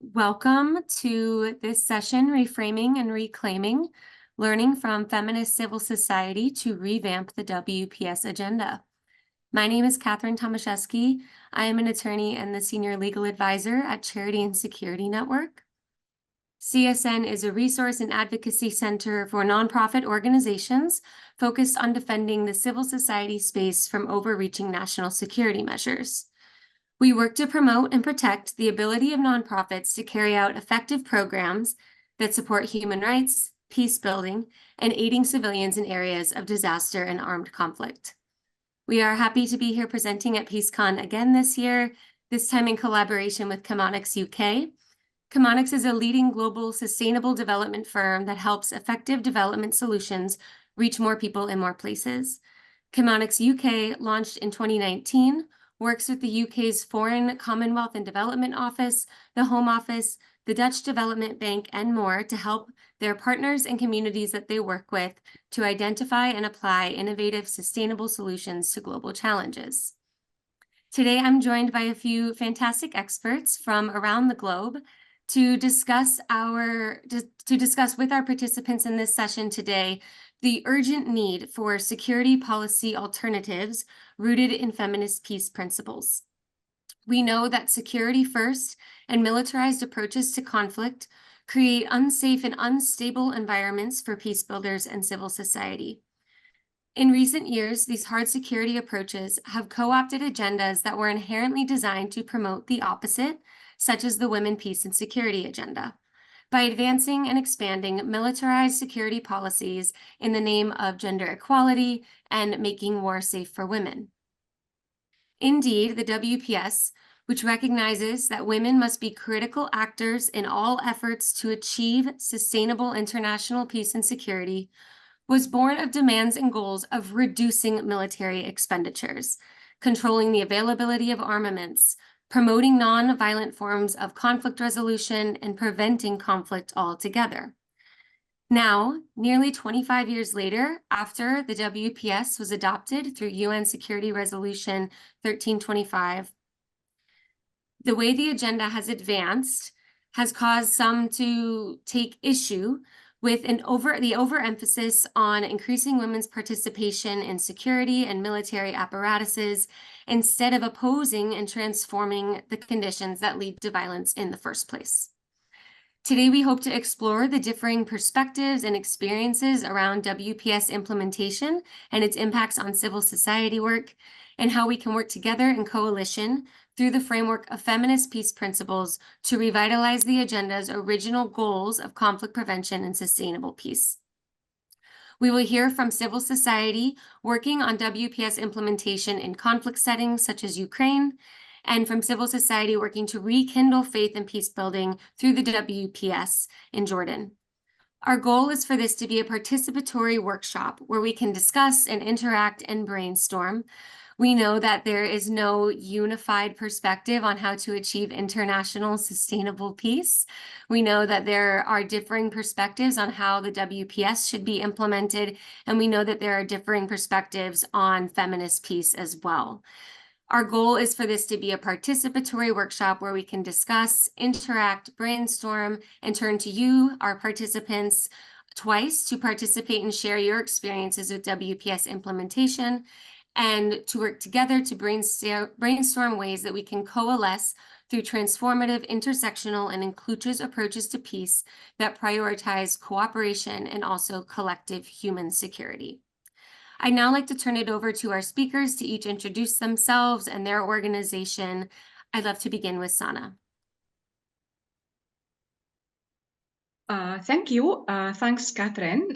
Welcome to this session, Reframing and Reclaiming, Learning from Feminist Civil Society to Revamp the WPS Agenda. My name is Catherine Tomaszewski. I am an attorney and the Senior Legal Advisor at Charity and Security Network. CSN is a resource and advocacy center for nonprofit organizations focused on defending the civil society space from overreaching national security measures. We work to promote and protect the ability of nonprofits to carry out effective programs that support human rights, peace building, and aiding civilians in areas of disaster and armed conflict. We are happy to be here presenting at PeaceCon again this year, this time in collaboration with Chemonics UK. Chemonics is a leading global sustainable development firm that helps effective development solutions reach more people in more places. Chemonics UK launched in 2019, works with the UK's Foreign, Commonwealth and Development Office, the Home Office, the Dutch Development Bank, and more to help their partners and communities that they work with to identify and apply innovative, sustainable solutions to global challenges. Today, I'm joined by a few fantastic experts from around the globe to discuss with our participants in this session today the urgent need for security policy alternatives rooted in feminist peace principles. We know that security first and militarized approaches to conflict create unsafe and unstable environments for peace builders and civil society. In recent years, these hard security approaches have co-opted agendas that were inherently designed to promote the opposite, such as the Women, Peace, and Security Agenda, by advancing and expanding militarized security policies in the name of gender equality and making war safe for women. Indeed, the WPS, which recognizes that women must be critical actors in all efforts to achieve sustainable international peace and security, was born of demands and goals of reducing military expenditures, controlling the availability of armaments, promoting non-violent forms of conflict resolution, and preventing conflict altogether. Now, nearly 25 years later, after the WPS was adopted through UN Security Resolution 1325, the way the agenda has advanced has caused some to take issue with the overemphasis on increasing women's participation in security and military apparatuses instead of opposing and transforming the conditions that lead to violence in the first place. Today, we hope to explore the differing perspectives and experiences around WPS implementation and its impacts on civil society work, and how we can work together in coalition through the framework of feminist peace principles to revitalize the agenda's original goals of conflict prevention and sustainable peace. We will hear from civil society working on WPS implementation in conflict settings such as Ukraine, and from civil society working to rekindle faith and peace building through the WPS in Jordan. Our goal is for this to be a participatory workshop where we can discuss and interact and brainstorm. We know that there is no unified perspective on how to achieve international sustainable peace. We know that there are differing perspectives on how the WPS should be implemented, and we know that there are differing perspectives on feminist peace as well. Our goal is for this to be a participatory workshop where we can discuss, interact, brainstorm, and turn to you, our participants, twice to participate and share your experiences with WPS implementation, and to work together to brainstorm ways that we can coalesce through transformative, intersectional, and inclusive approaches to peace that prioritize cooperation and also collective human security. I'd now like to turn it over to our speakers to each introduce themselves and their organization. I'd love to begin with Sana. Thank you. Thanks, Catherine.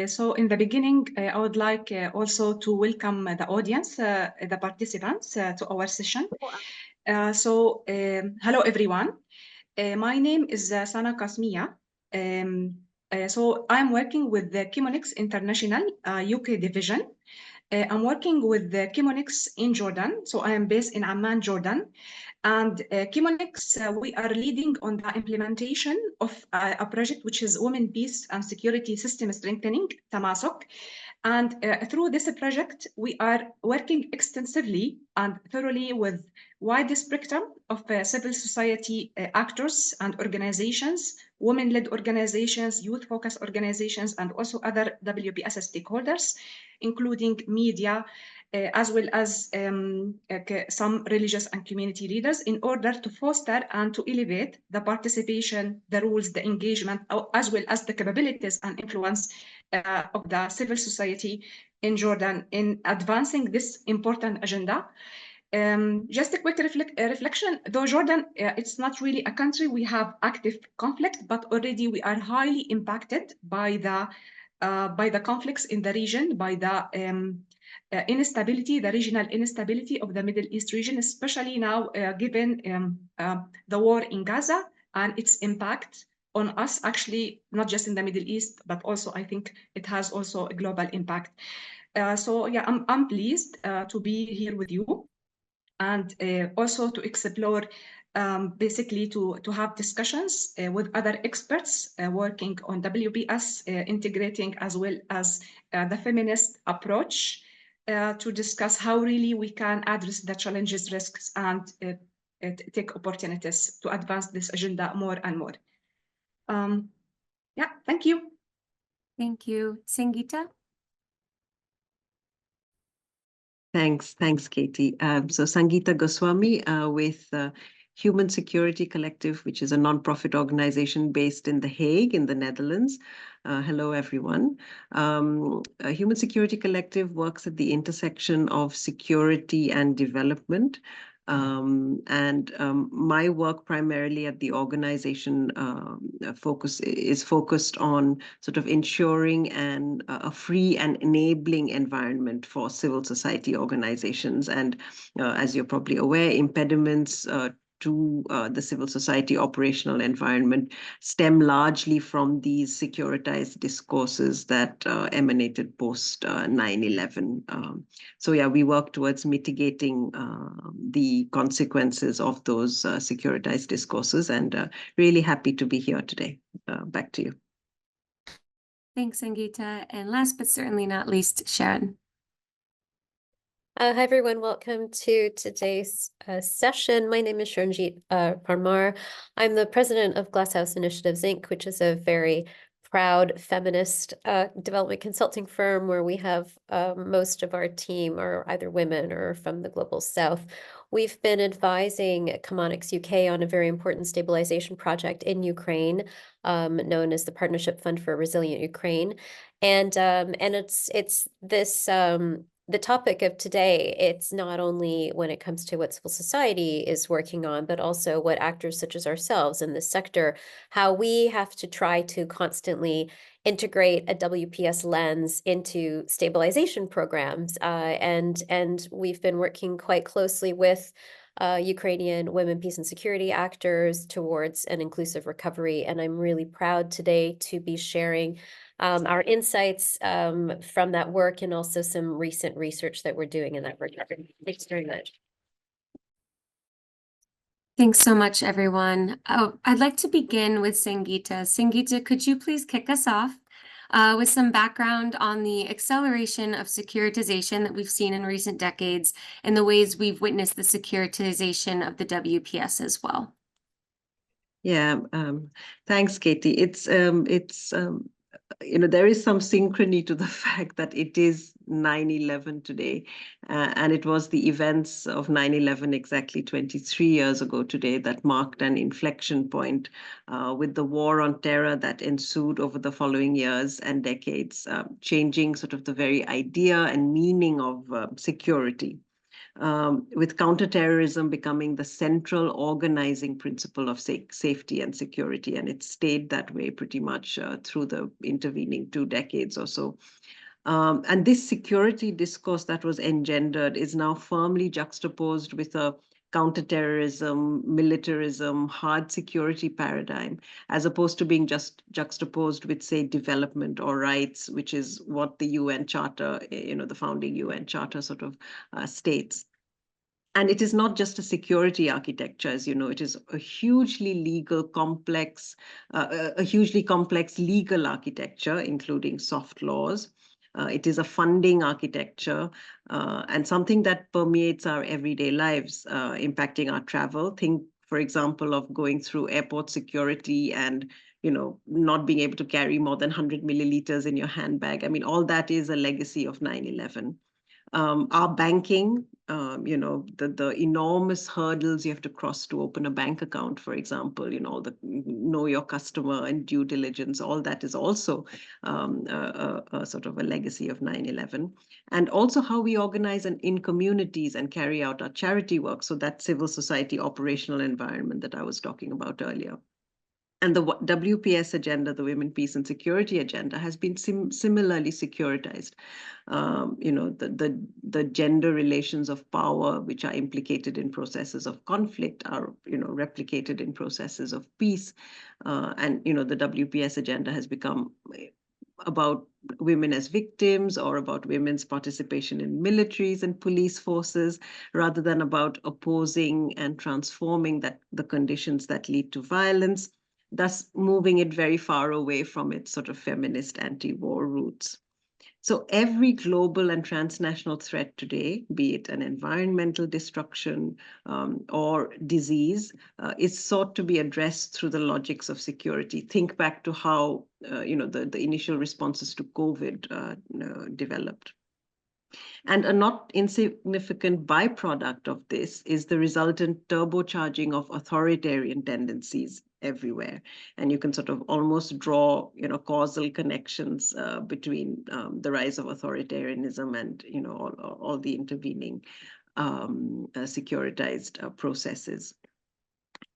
So in the beginning, I would like also to welcome the audience, the participants to our session. Hello, everyone. My name is Sana Kasmia. So I'm working with the Chemonics International UK division. I'm working with the Chemonics in Jordan. So I am based in Amman, Jordan. And Chemonics, we are leading on the implementation of a project which is Women, Peace and Security System Strengthening, TAMASOC. And through this project, we are working extensively and thoroughly with wide spectrum of civil society actors and organizations, women-led organizations, youth-focused organizations, and also other WPS stakeholders, including media, as well as some religious and community leaders, in order to foster and to elevate the participation, the rules, the engagement, as well as the capabilities and influence of the civil society in Jordan in advancing this important agenda. Just a quick reflection, though Jordan, it's not really a country we have active conflict, but already we are highly impacted by the conflicts in the region, by the instability, the regional instability of the Middle East region, especially now given the war in Gaza and its impact on us, actually, not just in the Middle East, but also I think it has also a global impact. So yeah, I'm pleased to be here with you and also to explore basically to have discussions with other experts working on WPS, integrating as well as the feminist approach to discuss how really we can address the challenges, risks, and take opportunities to advance this agenda more and more. Yeah, thank you. Thank you. Sangeeta? Thanks, Katie. So Sangeeta Goswami with Human Security Collective, which is a nonprofit organization based in The Hague in the Netherlands. Hello, everyone. Human Security Collective works at the intersection of security and development. My work primarily at the organization is focused on sort of ensuring a free and enabling environment for civil society organizations. And as you're probably aware, impediments to the civil society operational environment stem largely from these securitized discourses that emanated post 9/11. So yeah, we work towards mitigating the consequences of those securitized discourses, and really happy to be here today. Back to you. Thanks, Sangeeta. And last but certainly not least, Sharon. Hi, everyone. Welcome to today's session. My name is Sharanjit Parmar. I'm the president of Glasshouse Initiatives, Inc., which is a very proud feminist development consulting firm where we have most of our team are either women or from the Global South. We've been advising Chemonics UK on a very important stabilization project in Ukraine, known as the Partnership Fund for a Resilient Ukraine. And it's this the topic of today. It's not only when it comes to what civil society is working on, but also what actors such as ourselves in this sector, how we have to try to constantly integrate a WPS lens into stabilization programs. And we've been working quite closely with Ukrainian women, peace and security actors towards an inclusive recovery. And I'm really proud today to be sharing our insights from that work and also some recent research that we're doing in that regard. Thanks very much. Thanks so much, everyone. I'd like to begin with Sangeeta. Sangeeta, could you please kick us off with some background on the acceleration of securitization that we've seen in recent decades and the ways we've witnessed the securitization of the WPS as well? Yeah, thanks, Katie. There is some synchrony to the fact that it is 9/11 today, and it was the events of 9/11 exactly 23 years ago today that marked an inflection point with the war on terror that ensued over the following years and decades, changing sort of the very idea and meaning of security. With counterterrorism becoming the central organizing principle of safety and security. And it stayed that way pretty much through the intervening 2 decades or so. And this security discourse that was engendered is now firmly juxtaposed with a counterterrorism, militarism, hard security paradigm, as opposed to being just juxtaposed with, say, development or rights, which is what the UN Charter, the founding UN Charter sort of states. And it is not just a security architecture, as you know, it is a hugely complex legal architecture, including soft laws, It is a funding architecture and something that permeates our everyday lives, impacting our travel. Think, for example, of going through airport security and not being able to carry more than 100 milliliters in your handbag. I mean, all that is a legacy of 9/11. Our banking, the enormous hurdles you have to cross to open a bank account, for example, the know your customer and due diligence, all that is also a sort of a legacy of 9/11. And also how we organize in communities and carry out our charity work. So that civil society operational environment that I was talking about earlier. And the WPS agenda, the Women, Peace and Security agenda, has been similarly securitized. The gender relations of power, which are implicated in processes of conflict, are replicated in processes of peace. And the WPS agenda has become about women as victims or about women's participation in militaries and police forces, rather than about opposing and transforming the conditions that lead to violence, thus moving it very far away from its sort of feminist anti-war roots. So every global and transnational threat today, be it an environmental destruction or disease, is sought to be addressed through the logics of security. Think back to how the initial responses to COVID developed. And a not insignificant byproduct of this is the resultant turbocharging of authoritarian tendencies everywhere. And you can sort of almost draw, causal connections between the rise of authoritarianism and, all the intervening securitized processes.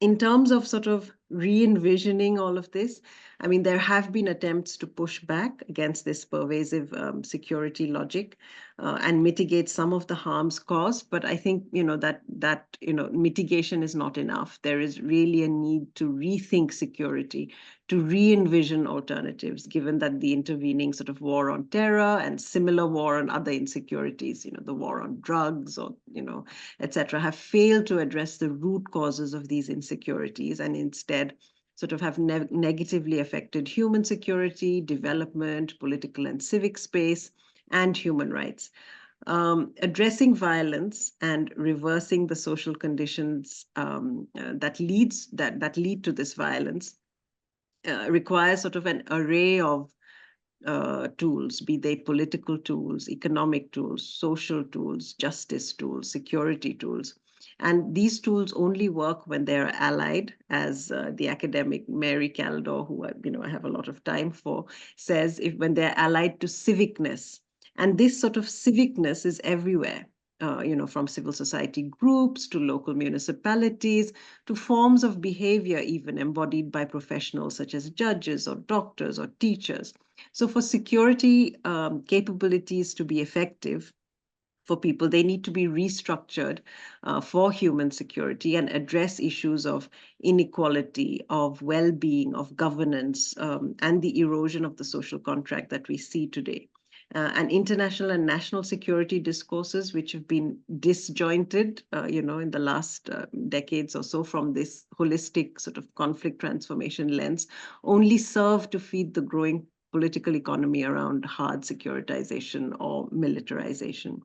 In terms of sort of re-envisioning all of this, I mean, there have been attempts to push back against this pervasive security logic and mitigate some of the harms caused. But I think, that mitigation is not enough. There is really a need to rethink security, to re-envision alternatives, given that the intervening sort of war on terror and similar war on other insecurities, the war on drugs or, et cetera, have failed to address the root causes of these insecurities and instead sort of have negatively affected human security, development, political and civic space, and human rights. Addressing violence and reversing the social conditions that lead to this violence requires sort of an array of tools, be they political tools, economic tools, social tools, justice tools, security tools. And these tools only work when they're allied, as the academic Mary Kaldor, who I have a lot of time for, says, when they're allied to civicness. And this sort of civicness is everywhere. From civil society groups to local municipalities to forms of behavior even embodied by professionals such as judges or doctors or teachers. So for security capabilities to be effective for people, they need to be restructured for human security and address issues of inequality, of well-being, of governance, and the erosion of the social contract that we see today. And international and national security discourses, which have been disjointed, in the last decades or so from this holistic sort of conflict transformation lens, only serve to feed the growing political economy around hard securitization or militarization.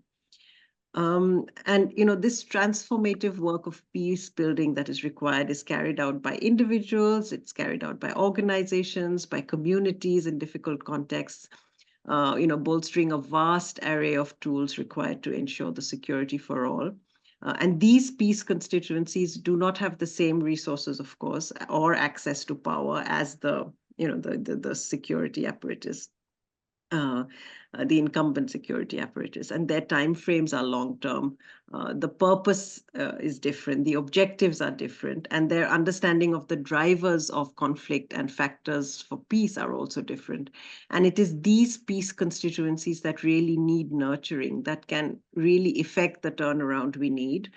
This transformative work of peace building that is required is carried out by individuals, it's carried out by organizations, by communities in difficult contexts, bolstering a vast array of tools required to ensure the security for all. And these peace constituencies do not have the same resources, of course, or access to power as the security apparatus. The incumbent security apparatus, and their timeframes are long-term. The purpose is different, the objectives are different, and their understanding of the drivers of conflict and factors for peace are also different. And it is these peace constituencies that really need nurturing, that can really effect the turnaround we need,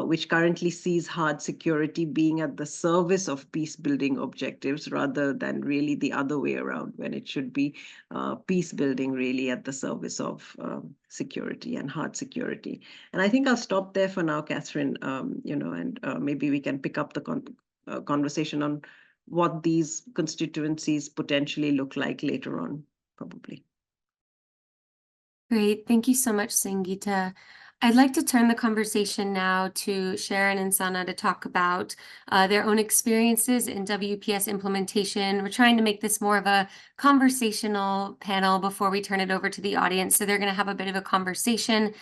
which currently sees hard security being at the service of peace-building objectives rather than really the other way around, when it should be peace-building really at the service of security and hard security. And I think I'll stop there for now, Catherine, and maybe we can pick up the conversation on what these constituencies potentially look like later on, probably. Great. Thank you so much, Sangeeta. I'd like to turn the conversation now to Sharon and Sana to talk about their own experiences in WPS implementation. We're trying to make this more of a conversational panel before we turn it over to the audience. So they're going to have a bit of a conversation.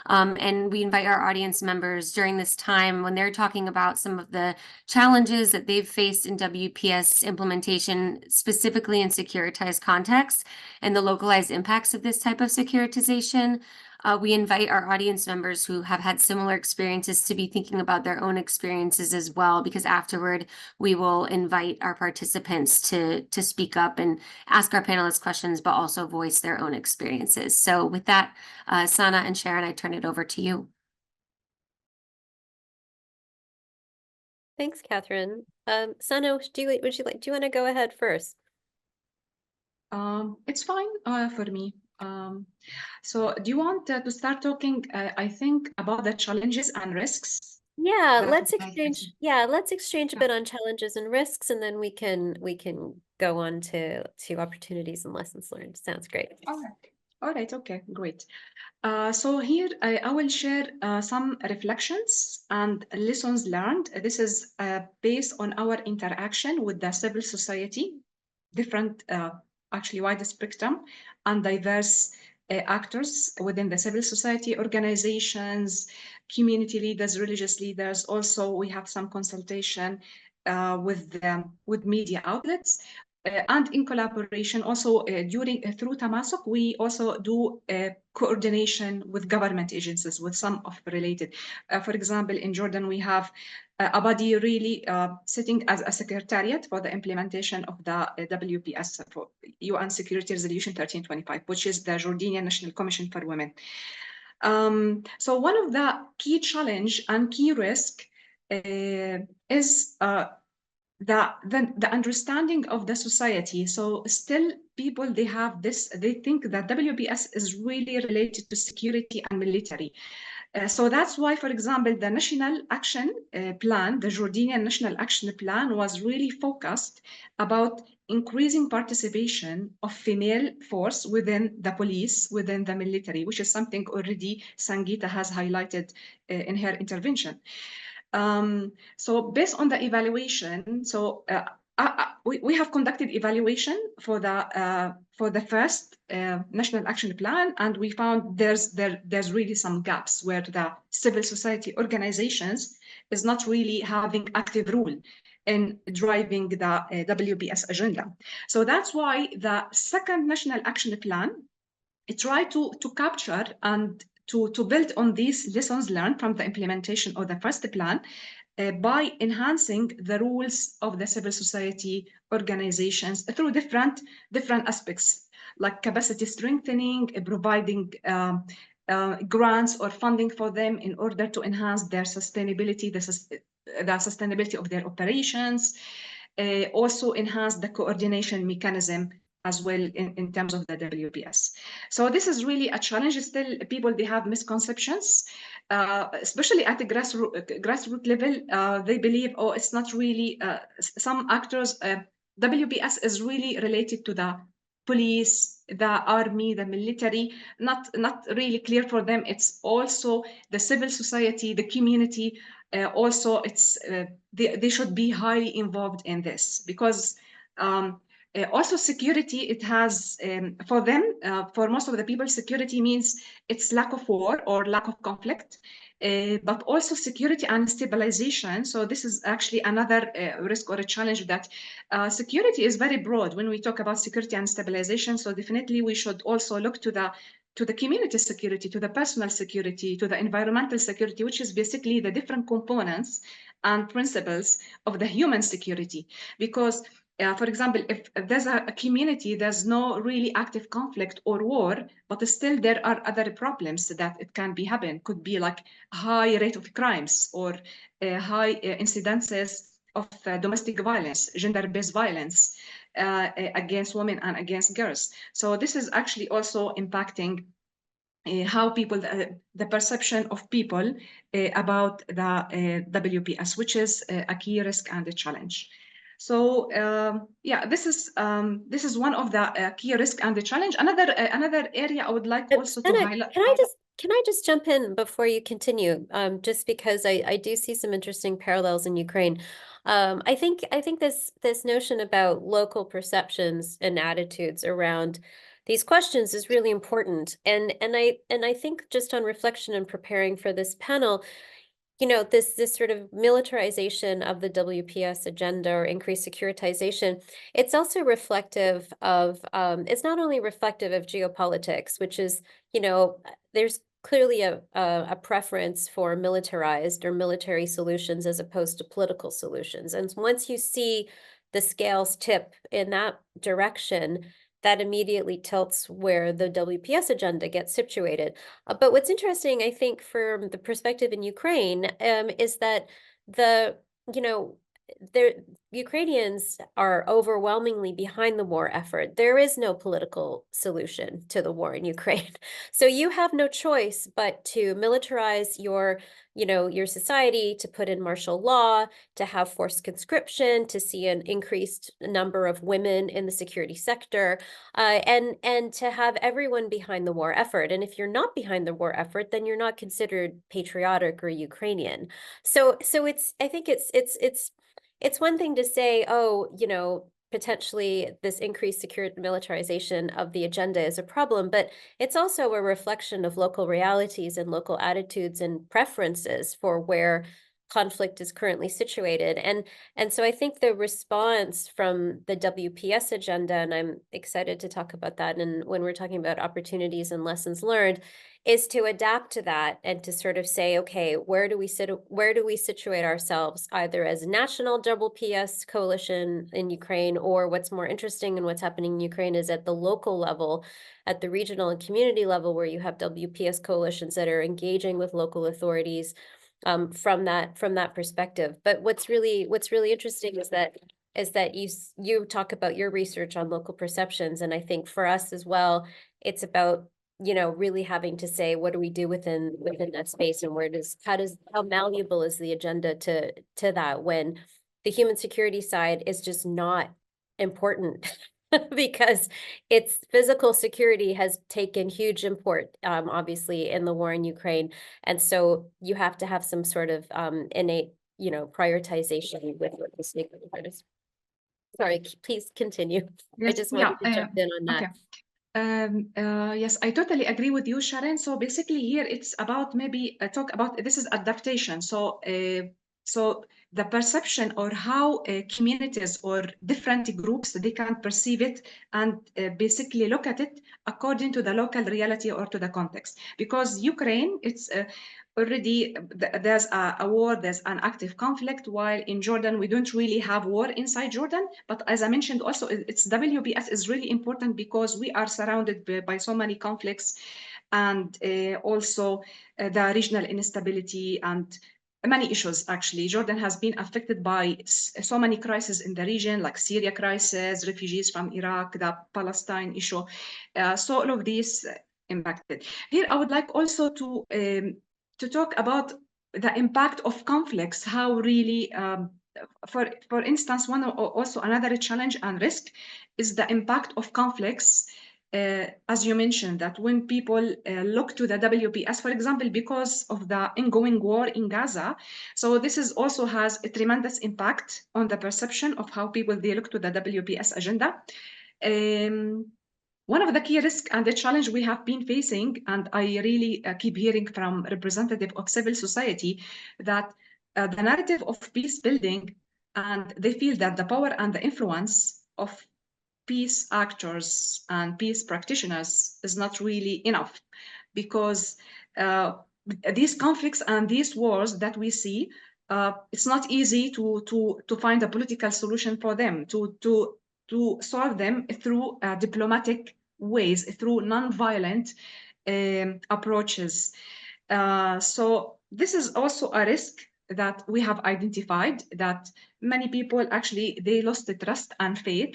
And we invite our audience members during this time when they're talking about some of the challenges that they've faced in WPS implementation, specifically in securitized contexts and the localized impacts of this type of securitization. We invite our audience members who have had similar experiences to be thinking about their own experiences as well, because afterward we will invite our participants to speak up and ask our panelists questions, but also voice their own experiences. So with that, Sana and Sharon, I turn it over to you. Thanks, Catherine. Sana, would you want to go ahead first? It's fine for me. So do you want to start talking, I think, about the challenges and risks? Yeah, that let's I exchange. see? Yeah, let's exchange a Yeah. bit on challenges and risks, and then we can go on to opportunities and lessons learned. Sounds great. All right. Okay, great. So here I will share some reflections and lessons learned. This is based on our interaction with the civil society, different, actually wide spectrum and diverse actors within the civil society, organizations, community leaders, religious leaders. Also, we have some consultation with media outlets. And in collaboration also through Tamasuk, we also do coordination with government agencies with some of related. For example, in Jordan, we have a body really sitting as a secretariat for the implementation of the WPS, for UN Security Resolution 1325, which is the Jordanian National Commission for Women. So one of the key challenge and key risk is the understanding of the society. So still people, they have this, they think that WPS is really related to security and military. So that's why, for example, the National Action Plan, the Jordanian National Action Plan, was really focused about increasing participation of female force within the police, within the military, which is something already Sangeeta has highlighted in her intervention. So based on the evaluation, so we have conducted evaluation for the first National Action Plan, and we found there's really some gaps where the civil society organizations is not really having active role in driving the WPS agenda. So that's why the second National Action Plan, it tried to capture and to build on these lessons learned from the implementation of the first plan by enhancing the rules of the civil society organizations through different aspects, like capacity strengthening, providing grants or funding for them in order to enhance their sustainability, the sustainability of their operations, also enhance the coordination mechanism as well in terms of the WPS. So this is really a challenge. Still, people, they have misconceptions, especially at the grassroots level. They believe, oh, it's not really, some actors, WPS is really related to the police, the army, the military, not really clear for them. It's also the civil society, the community. Also, it's they should be highly involved in this because also security, it has, for them, for most of the people, security means it's lack of war or lack of conflict, but also security and stabilization. So this is actually another risk or a challenge, that security is very broad when we talk about security and stabilization. So definitely we should also look to the community security, to the personal security, to the environmental security, which is basically the different components and principles of the human security. Because for example, if there's a community, there's no really active conflict or war, but still there are other problems that it can be happen. Could be like high rate of crimes or high incidences of domestic violence, gender-based violence against women and against girls. So this is actually also impacting how people, the perception of people about the WPS, which is a key risk and a challenge. So yeah, this is one of the key risk and the challenge. Another area I would like also to Anna, highlight. can I just jump in before you continue? Just because I do see some interesting parallels in Ukraine. I think this notion about local perceptions and attitudes around these questions is really important. And I think just on reflection and preparing for this panel, you know, this sort of militarization of the WPS agenda or increased securitization, it's also reflective of, it's not only reflective of geopolitics, which is, you know, there's clearly a preference for militarized or military solutions as opposed to political solutions. And once you see the scales tip in that direction, that immediately tilts where the WPS agenda gets situated. But what's interesting, I think, from the perspective in Ukraine, is that you know, Ukrainians are overwhelmingly behind the war effort. There is no political solution to the war in Ukraine. So you have no choice but to militarize your society, to put in martial law, to have forced conscription, to see an increased number of women in the security sector, and to have everyone behind the war effort. And if you're not behind the war effort, then you're not considered patriotic or Ukrainian. So I think it's one thing to say, oh, you know, potentially this increased militarization of the agenda is a problem, but it's also a reflection of local realities and local attitudes and preferences for where conflict is currently situated. And so I think the response from the WPS agenda, and I'm excited to talk about that, and when we're talking about opportunities and lessons learned, is to adapt to that and to sort of say, okay, where do we situate ourselves, either as a national WPS coalition in Ukraine, or what's more interesting and what's happening in Ukraine is at the local level, at the regional and community level, where you have WPS coalitions that are engaging with local authorities from that perspective. But what's really interesting is that you talk about your research on local perceptions, and I think for us as well, it's about, you know, really having to say, what do we do within that space, and how malleable is the agenda to that, when the human security side is just not important because its physical security has taken huge import, obviously, in the war in Ukraine. And so you have to have some sort of innate, you know, prioritization with the stakeholders. Sorry, please continue. Yes, I just wanted to jump in on that. Okay. Yes, I totally agree with you, Sharon. So basically here it's about maybe talk about, this is adaptation. So the perception or how communities or different groups, they can perceive it and basically look at it according to the local reality or to the context. Because Ukraine, it's already, there's a war, there's an active conflict, while in Jordan, we don't really have war inside Jordan. But as I mentioned also, it's WPS is really important because we are surrounded by so many conflicts, and also the regional instability and many issues. Actually, Jordan has been affected by so many crises in the region, like Syria crisis, refugees from Iraq, the Palestine issue. So all of these impacted. Here, I would like also to talk about the impact of conflicts, how really, for instance, also another challenge and risk is the impact of conflicts. As you mentioned, that when people look to the WPS, for example, because of the ongoing war in Gaza, so this is also has a tremendous impact on the perception of how people, they look to the WPS agenda. One of the key risks and the challenge we have been facing, and I really keep hearing from representatives of civil society, that the narrative of peace building, and they feel that the power and the influence of peace actors and peace practitioners is not really enough, because these conflicts and these wars that we see, it's not easy to find a political solution for them, to solve them through diplomatic ways, through non-violent approaches. So this is also a risk that we have identified, that many people actually, they lost the trust and faith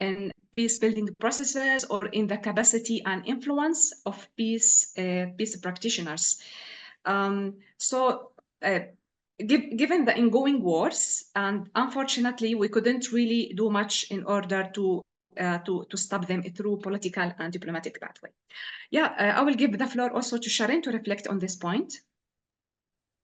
in peace building processes or in the capacity and influence of peace practitioners. So given the ongoing wars, and unfortunately, we couldn't really do much in order to stop them through political and diplomatic pathway. Yeah, I will give the floor also to Sharon to reflect on this point.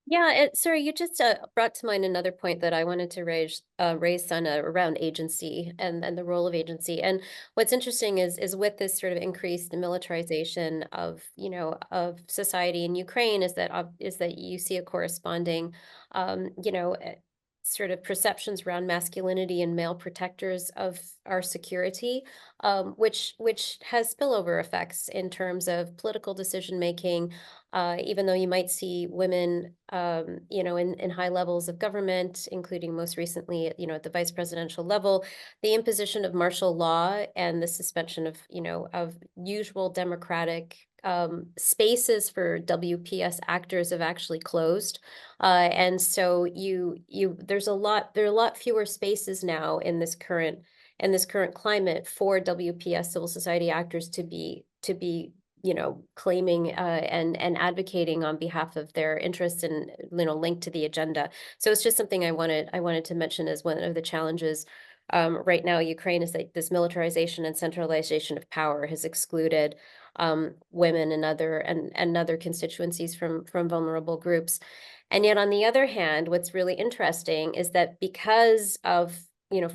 Yeah, sorry, you just brought to mind another point that I wanted to raise, Sana, around agency and the role of agency. And what's interesting is with this sort of increased militarization of, of society in Ukraine is that you see a corresponding, sort of perceptions around masculinity and male protectors of our security, which has spillover effects in terms of political decision making. Even though you might see women, in high levels of government, including most recently, at the vice presidential level, the imposition of martial law and the suspension of, of usual democratic spaces for WPS actors have actually closed. And so there are a lot fewer spaces now in this current climate for WPS civil society actors to be claiming and advocating on behalf of their interests and linked to the agenda. So it's just something I wanted to mention as one of the challenges right now. Ukraine is that this militarization and centralization of power has excluded women and other constituencies from vulnerable groups. And yet, on the other hand, what's really interesting is that because of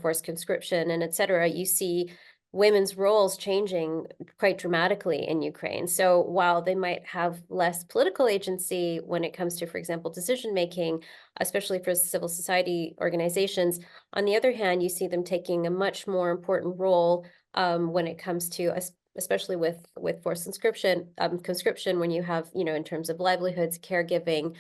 forced conscription and et cetera, you see women's roles changing quite dramatically in Ukraine. So while they might have less political agency when it comes to, for example, decision making, especially for civil society organizations, on the other hand, you see them taking a much more important role when it comes to, especially with forced conscription, when you have, in terms of livelihoods, caregiving,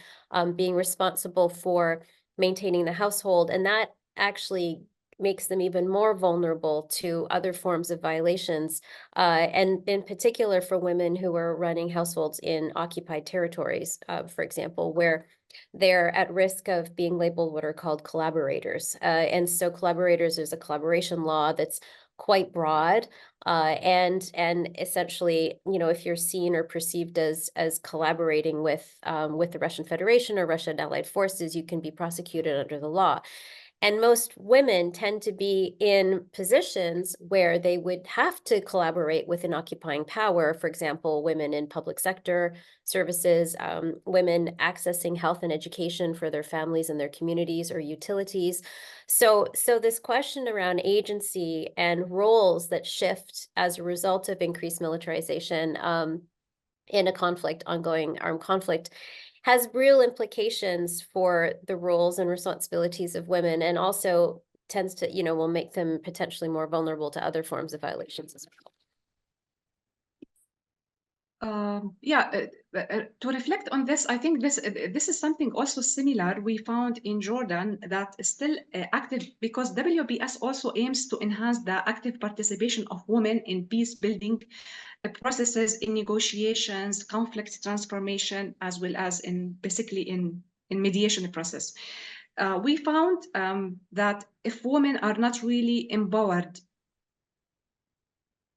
being responsible for maintaining the household, and that actually makes them even more vulnerable to other forms of violations, and in particular for women who are running households in occupied territories, for example, where they're at risk of being labeled what are called collaborators. And so collaborators, there's a collaboration law that's quite broad, and essentially, if you're seen or perceived as collaborating with the Russian Federation or Russian allied forces, you can be prosecuted under the law. And most women tend to be in positions where they would have to collaborate with an occupying power. For example, women in public sector services, women accessing health and education for their families and their communities, or utilities. So this question around agency and roles that shift as a result of increased militarization in a ongoing armed conflict, has real implications for the roles and responsibilities of women, and also tends to, will make them potentially more vulnerable to other forms of violations as well. To reflect on this, I think this is something also similar we found in Jordan that is still active, because WPS also aims to enhance the active participation of women in peace building processes, in negotiations, conflict transformation, as well as basically in mediation process. We found that if women are not really empowered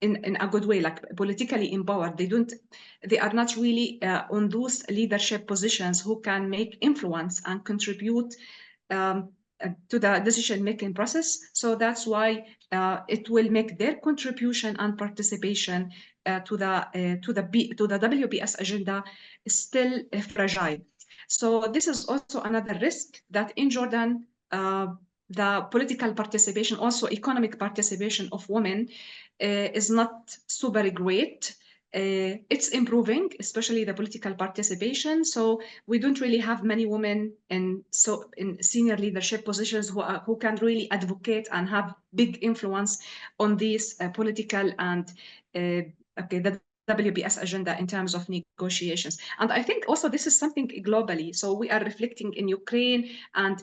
in a good way, like politically empowered, they are not really on those leadership positions who can make influence and contribute to the decision-making process. So that's why it will make their contribution and participation to the WPS agenda still fragile. So this is also another risk, that in Jordan, the political participation, also economic participation of women, is not super great. It's improving, especially the political participation. So we don't really have many women in senior leadership positions who can really advocate and have big influence on these political and the WPS agenda in terms of negotiations. And I think also this is something globally. So we are reflecting in Ukraine and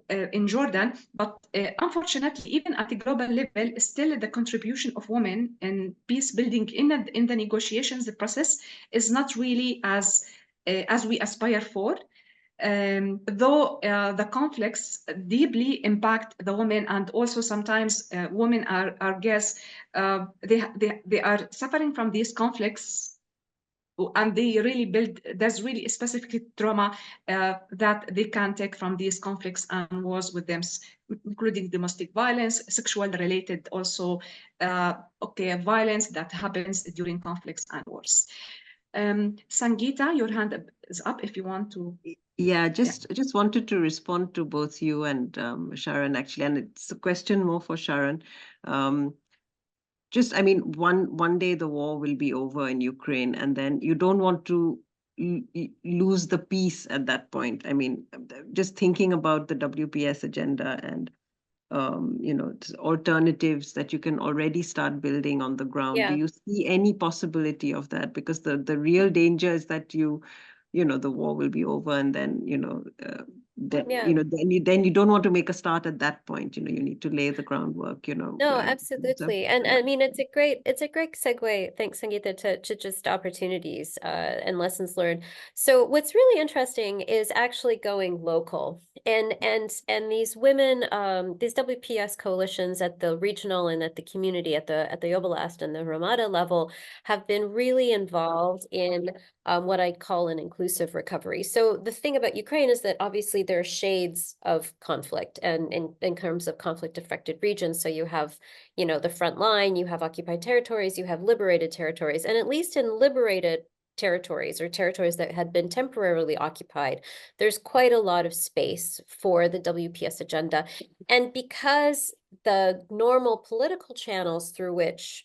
in Jordan, but unfortunately, even at the global level, still the contribution of women in peace building in the negotiations process is not really as we aspire for. Though the conflicts deeply impact the women, and also sometimes women are they are suffering from these conflicts and they really there's really a specific trauma that they can take from these conflicts and wars with them, including domestic violence, sexual related also violence that happens during conflicts and wars. Sangeeta, your hand is up if you want to. Yeah, just wanted to respond to both you and Sharon, actually, and it's a question more for Sharon. I mean, one day the war will be over in Ukraine, and then you don't want to lose the peace at that point. I mean, just thinking about the WPS agenda and alternatives that you can already start building on the ground. Yeah. Do you see any possibility of that? Because the real danger is that the war will be over, and then then you don't want to make a start at that point. You need to lay the groundwork. No, absolutely. And I mean, it's a great segue. Thanks, Sangeeta, to just opportunities and lessons learned. So what's really interesting is actually going local, and these women, these WPS coalitions at the regional and at the community, at the oblast and the Ramada level, have been really involved in what I call an inclusive recovery. So the thing about Ukraine is that obviously there are shades of conflict, and in terms of conflict affected regions. So you have, the front line, you have occupied territories, you have liberated territories, and at least in liberated territories, or territories that had been temporarily occupied, there's quite a lot of space for the WPS agenda. And because the normal political channels through which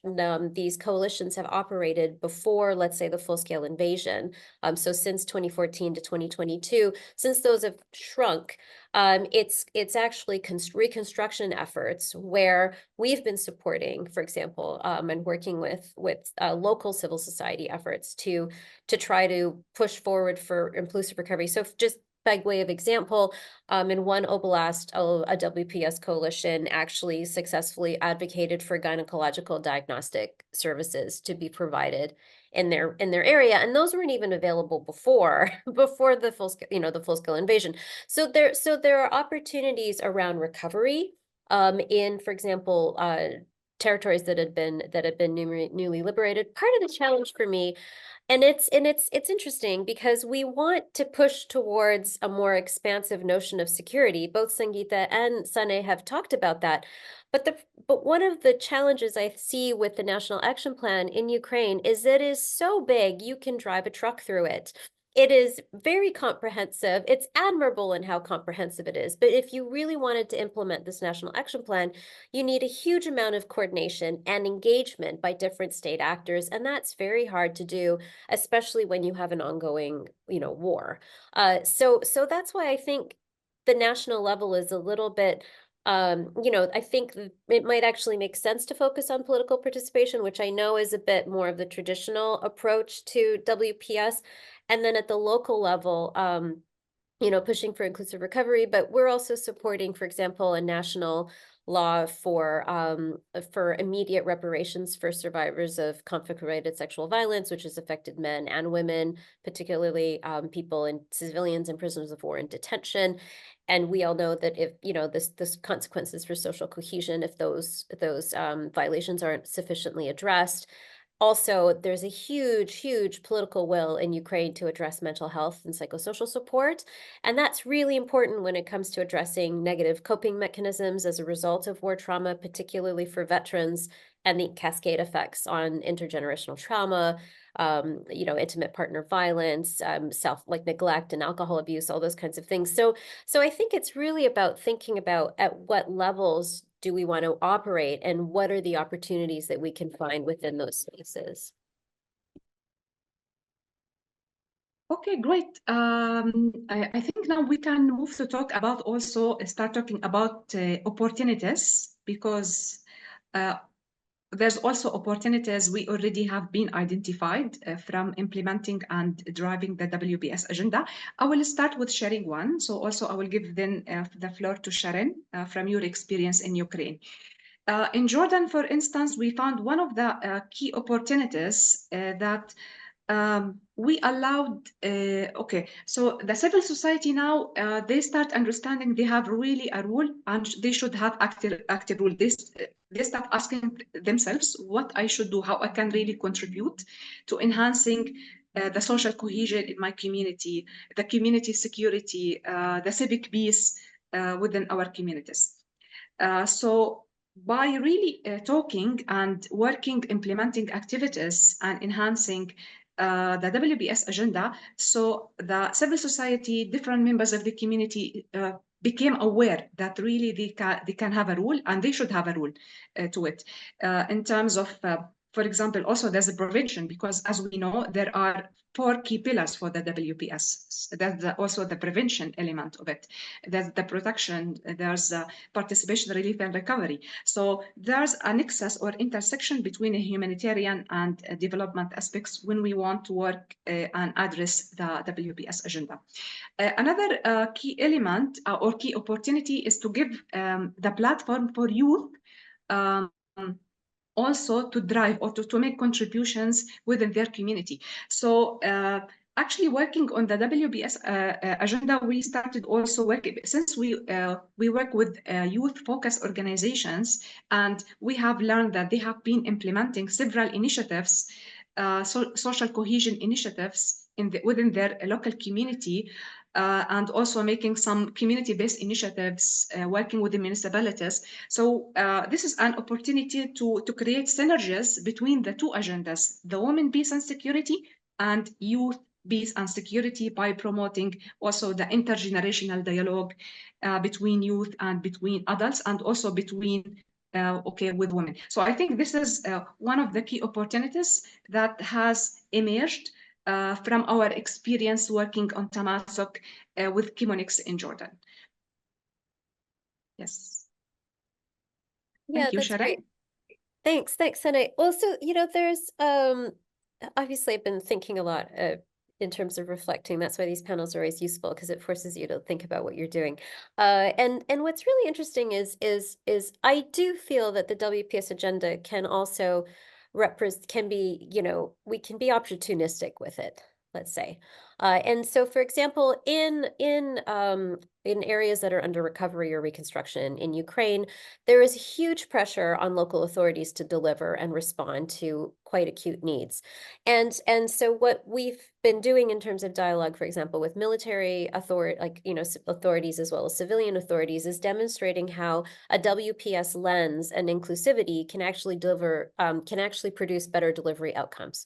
these coalitions have operated before, let's say, the full-scale invasion, so since 2014 to 2022, since those have shrunk, it's actually reconstruction efforts where we've been supporting, for example, and working with local civil society efforts to try to push forward for inclusive recovery. So just by way of example, in one oblast, a WPS coalition actually successfully advocated for gynecological diagnostic services to be provided in their area, and those weren't even available before the full-scale invasion. So there are opportunities around recovery in, for example, territories that had been newly liberated. Part of the challenge for me, and it's interesting because we want to push towards a more expansive notion of security. Both Sangeeta and Sane have talked about that. But one of the challenges I see with the National Action Plan in Ukraine is that it is so big you can drive a truck through it. It is very comprehensive. It's admirable in how comprehensive it is. But if you really wanted to implement this National Action Plan, you need a huge amount of coordination and engagement by different state actors. And that's very hard to do, especially when you have an ongoing, war. So that's why I think the national level is a little bit, I think it might actually make sense to focus on political participation, which I know is a bit more of the traditional approach to WPS. And then at the local level, pushing for inclusive recovery, but we're also supporting, for example, a national law for immediate reparations for survivors of conflict-related sexual violence, which has affected men and women, particularly people and civilians and prisoners of war in detention. And we all know that if this consequences for social cohesion if those violations aren't sufficiently addressed. Also, there's a huge political will in Ukraine to address mental health and psychosocial support. And that's really important when it comes to addressing negative coping mechanisms as a result of war trauma, particularly for veterans, and the cascade effects on intergenerational trauma, intimate partner violence, neglect and alcohol abuse, all those kinds of things. So I think it's really about thinking about at what levels do we want to operate and what are the opportunities that we can find within those spaces. Okay, great. I think now we can move to start talking about opportunities, because there's also opportunities we already have been identified from implementing and driving the WPS agenda. I will start with sharing one. So also I will give then the floor to Sharon from your experience in Ukraine. In Jordan, for instance, we found one of the key opportunities that we allowed, so the civil society now, they start understanding they have really a role and they should have active role. They start asking themselves what I should do, how I can really contribute to enhancing the social cohesion in my community, the community security, the civic peace within our communities. So by really talking and working, implementing activities and enhancing the WPS agenda, so the civil society, different members of the community became aware that really they can have a role, and they should have a role to it in terms of, for example, also there's a prevention, because as we know, there are 4 key pillars for the WPS. That's also the prevention element of it. There's the protection, there's participation, relief, and recovery. So there's a nexus or intersection between a humanitarian and development aspects when we want to work and address the WPS agenda. Another key element or key opportunity is to give the platform for youth also to drive or to make contributions within their community. So actually working on the WPS agenda, we started also working, since we work with youth-focused organizations, and we have learned that they have been implementing several initiatives, social cohesion initiatives within their local community, and also making some community-based initiatives, working with the municipalities. So this is an opportunity to create synergies between the 2 agendas, the women, peace and security, and youth, peace and security, by promoting also the intergenerational dialogue between youth and between adults, and also between with women. So I think this is one of the key opportunities that has emerged from our experience working on Tamasok with Chemonics in Jordan. Yes. Yeah, Thank you, that's Sharon. great. Thanks, Sana. Also, there's obviously I've been thinking a lot in terms of reflecting. That's why these panels are always useful, because it forces you to think about what you're doing. And what's really interesting is I do feel that the WPS agenda can also can be, we can be opportunistic with it, let's say. And so, for example, in areas that are under recovery or reconstruction in Ukraine, there is huge pressure on local authorities to deliver and respond to quite acute needs. And so what we've been doing in terms of dialogue, for example, with military authorities as well as civilian authorities, is demonstrating how a WPS lens and inclusivity can actually produce better delivery outcomes.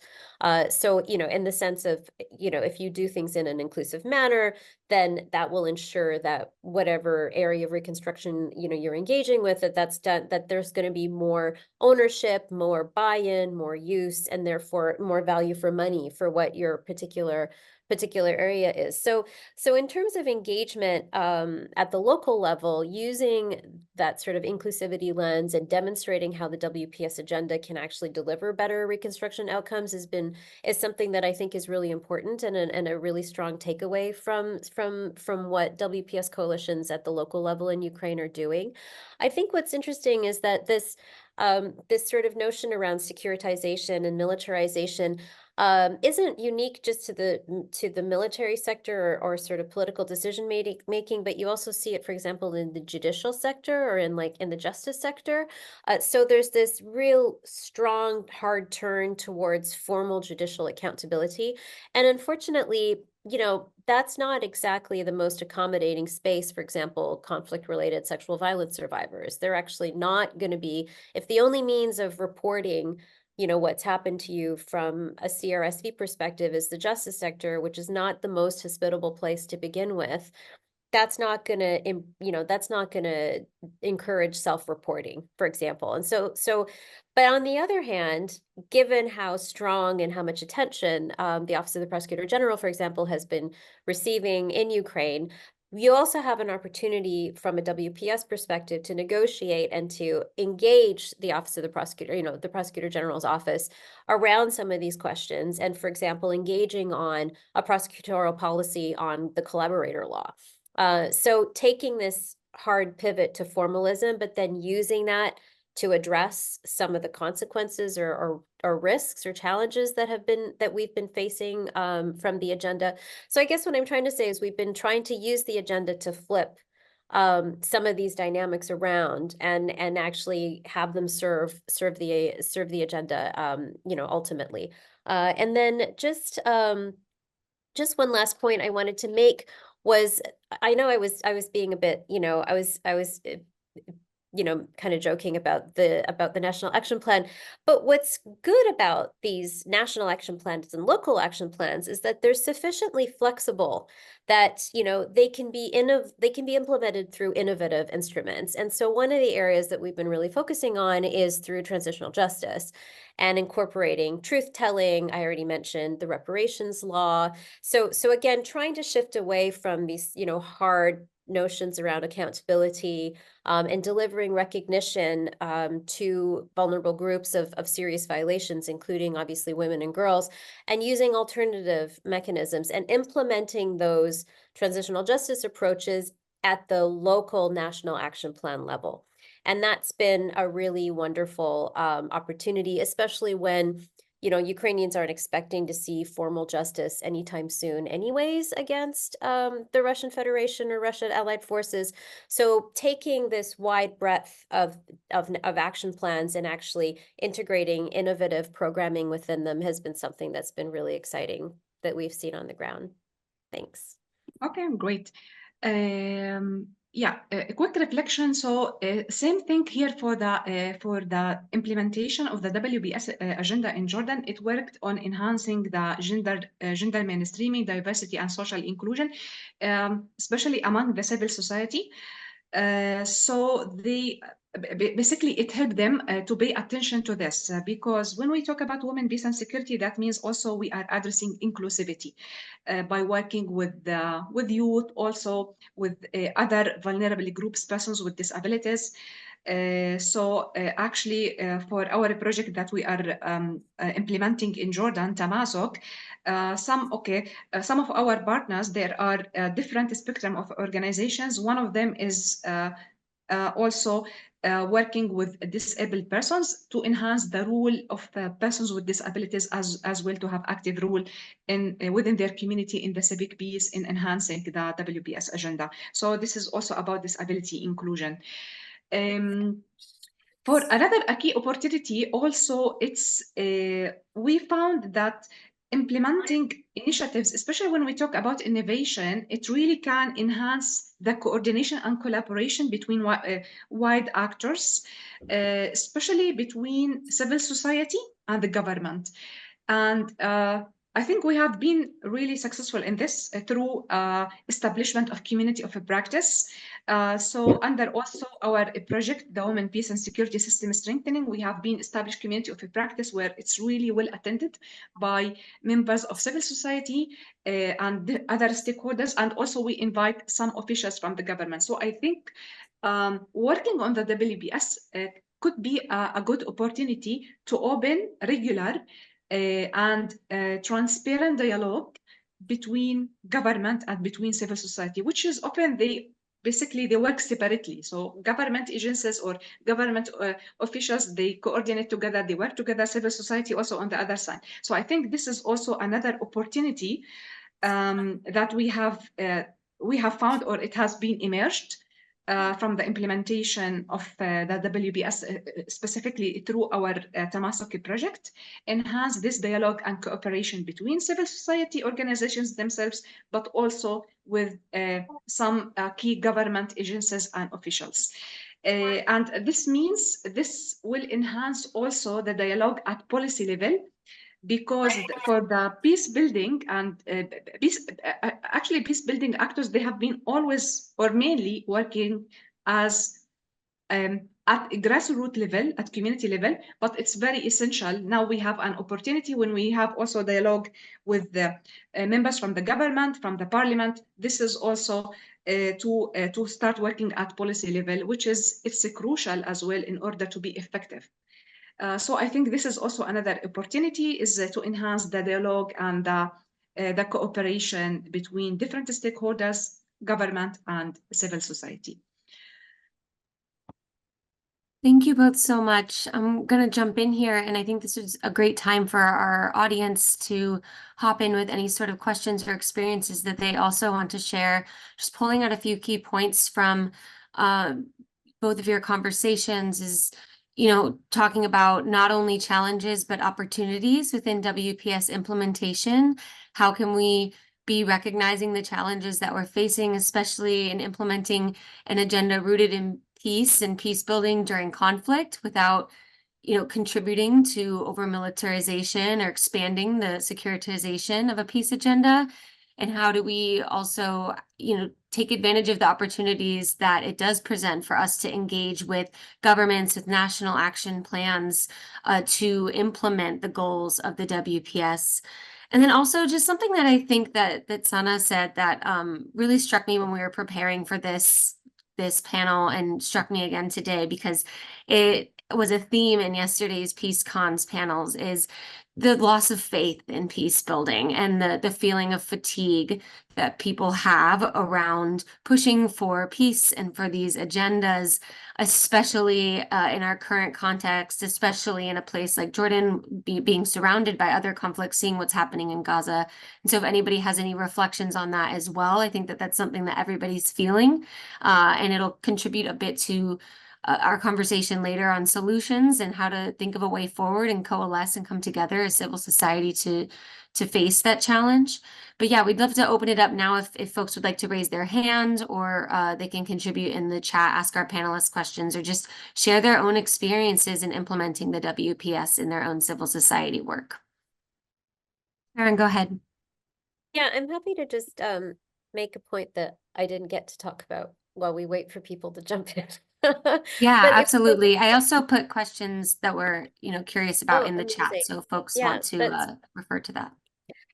So, in the sense of, if you do things in an inclusive manner, then that will ensure that whatever area of reconstruction, you're engaging with, that's done, that there's going to be more ownership, more buy-in, more use, and therefore more value for money for what your particular area is. So in terms of engagement at the local level, using that sort of inclusivity lens and demonstrating how the WPS agenda can actually deliver better reconstruction outcomes is something that I think is really important, and a really strong takeaway from what WPS coalitions at the local level in Ukraine are doing. I think what's interesting is that this sort of notion around securitization and militarization isn't unique just to the military sector or sort of political decision making, but you also see it, for example, in the judicial sector or in the justice sector. So there's this real strong, hard turn towards formal judicial accountability. And unfortunately, that's not exactly the most accommodating space. For example, conflict-related sexual violence survivors. They're actually not going to be, if the only means of reporting what's happened to you from a CRSV perspective is the justice sector, which is not the most hospitable place to begin with, that's not going to encourage self-reporting, for example. And so, but on the other hand, given how strong and how much attention the Office of the Prosecutor General, for example, has been receiving in Ukraine, you also have an opportunity from a WPS perspective to negotiate and to engage the Office of the Prosecutor, the Prosecutor General's office around some of these questions. And, for example, engaging on a prosecutorial policy on the collaborator law. So taking this hard pivot to formalism, but then using that to address some of the consequences or risks or challenges that we've been facing from the agenda. So I guess what I'm trying to say is we've been trying to use the agenda to flip some of these dynamics around and actually have them serve the agenda, ultimately. And then just one last point I wanted to make was, I know I was being a bit, I was kind of joking about the National Action Plan. But what's good about these national action plans and local action plans is that they're sufficiently flexible that, they can be implemented through innovative instruments. And so one of the areas that we've been really focusing on is through transitional justice and incorporating truth telling. I already mentioned the reparations law. So again, trying to shift away from these, hard notions around accountability, and delivering recognition to vulnerable groups of serious violations, including obviously women and girls, and using alternative mechanisms and implementing those transitional justice approaches at the local national action plan level. And that's been a really wonderful opportunity, especially when Ukrainians aren't expecting to see formal justice anytime soon anyways against the Russian Federation or Russian allied forces. So taking this wide breadth of action plans and actually integrating innovative programming within them has been something that's been really exciting that we've seen on the ground. Thanks. Okay, great. Yeah, a quick reflection. So same thing here for the implementation of the WPS agenda in Jordan. It worked on enhancing the gender mainstreaming, diversity, and social inclusion, especially among the civil society. So basically it helped them to pay attention to this because when we talk about women, peace, and security, that means also we are addressing inclusivity by working with youth, also with other vulnerable groups, persons with disabilities. Actually, for our project that we are implementing in Jordan, Tamasok, some of our partners, there are a different spectrum of organizations. One of them is also working with disabled persons to enhance the role of persons with disabilities as well, to have active role in within their community in the civic peace, in enhancing the WPS agenda. So this is also about disability inclusion. For another key opportunity, also, it's we found that implementing initiatives, especially when we talk about innovation, it really can enhance the coordination and collaboration between wide actors, especially between civil society and the government. And I think we have been really successful in this through establishment of community of practice. So under also our project, the Women, Peace and Security System Strengthening, we have been established community of practice where it's really well attended by members of civil society and the other stakeholders. And also we invite some officials from the government. So I think working on the WPS could be a good opportunity to open regular and transparent dialogue between government and between civil society, which is often they work separately. So government agencies or government officials, they coordinate together, they work together, civil society also on the other side. So I think this is also another opportunity that we have found, or it has been emerged from the implementation of the WPS, specifically through our Tamasok project, enhance this dialogue and cooperation between civil society organizations themselves, but also with some key government agencies and officials. And this means this will enhance also the dialogue at policy level, because for the peace building and actually peace building actors, they have been always or mainly working as at a grassroots level, at community level, but it's very essential. Now we have an opportunity when we have also dialogue with the members from the government, from the parliament. This is also to start working at policy level, which is crucial as well in order to be effective. So I think this is also another opportunity, is to enhance the dialogue and the cooperation between different stakeholders, government and civil society. Thank you both so much. I'm going to jump in here, and I think this is a great time for our audience to hop in with any sort of questions or experiences that they also want to share. Just pulling out a few key points from both of your conversations is, talking about not only challenges, but opportunities within WPS implementation. How can we be recognizing the challenges that we're facing, especially in implementing an agenda rooted in peace and peace building during conflict without, contributing to over-militarization or expanding the securitization of a peace agenda? And how do we also, take advantage of the opportunities that it does present for us to engage with governments with national action plans to implement the goals of the WPS? And then also just something that I think that Sana said that really struck me when we were preparing for this panel, and struck me again today because it was a theme in yesterday's Peace Cons panels, is the loss of faith in peace building and the feeling of fatigue that people have around pushing for peace and for these agendas, especially in our current context, especially in a place like Jordan, being surrounded by other conflicts, seeing what's happening in Gaza. And so if anybody has any reflections on that as well, I think that that's something that everybody's feeling, and it'll contribute a bit to our conversation later on solutions and how to think of a way forward and coalesce and come together as civil society to face that challenge. But yeah, we'd love to open it up now if folks would like to raise their hand, or they can contribute in the chat, ask our panelists questions, or just share their own experiences in implementing the WPS in their own civil society work. Erin, go ahead. Yeah, I'm happy to just make a point that I didn't get to talk about while we wait for people to jump in. Yeah, But absolutely. I also put questions that we're, curious about in the amazing. chat, so folks Yeah, want to refer to that.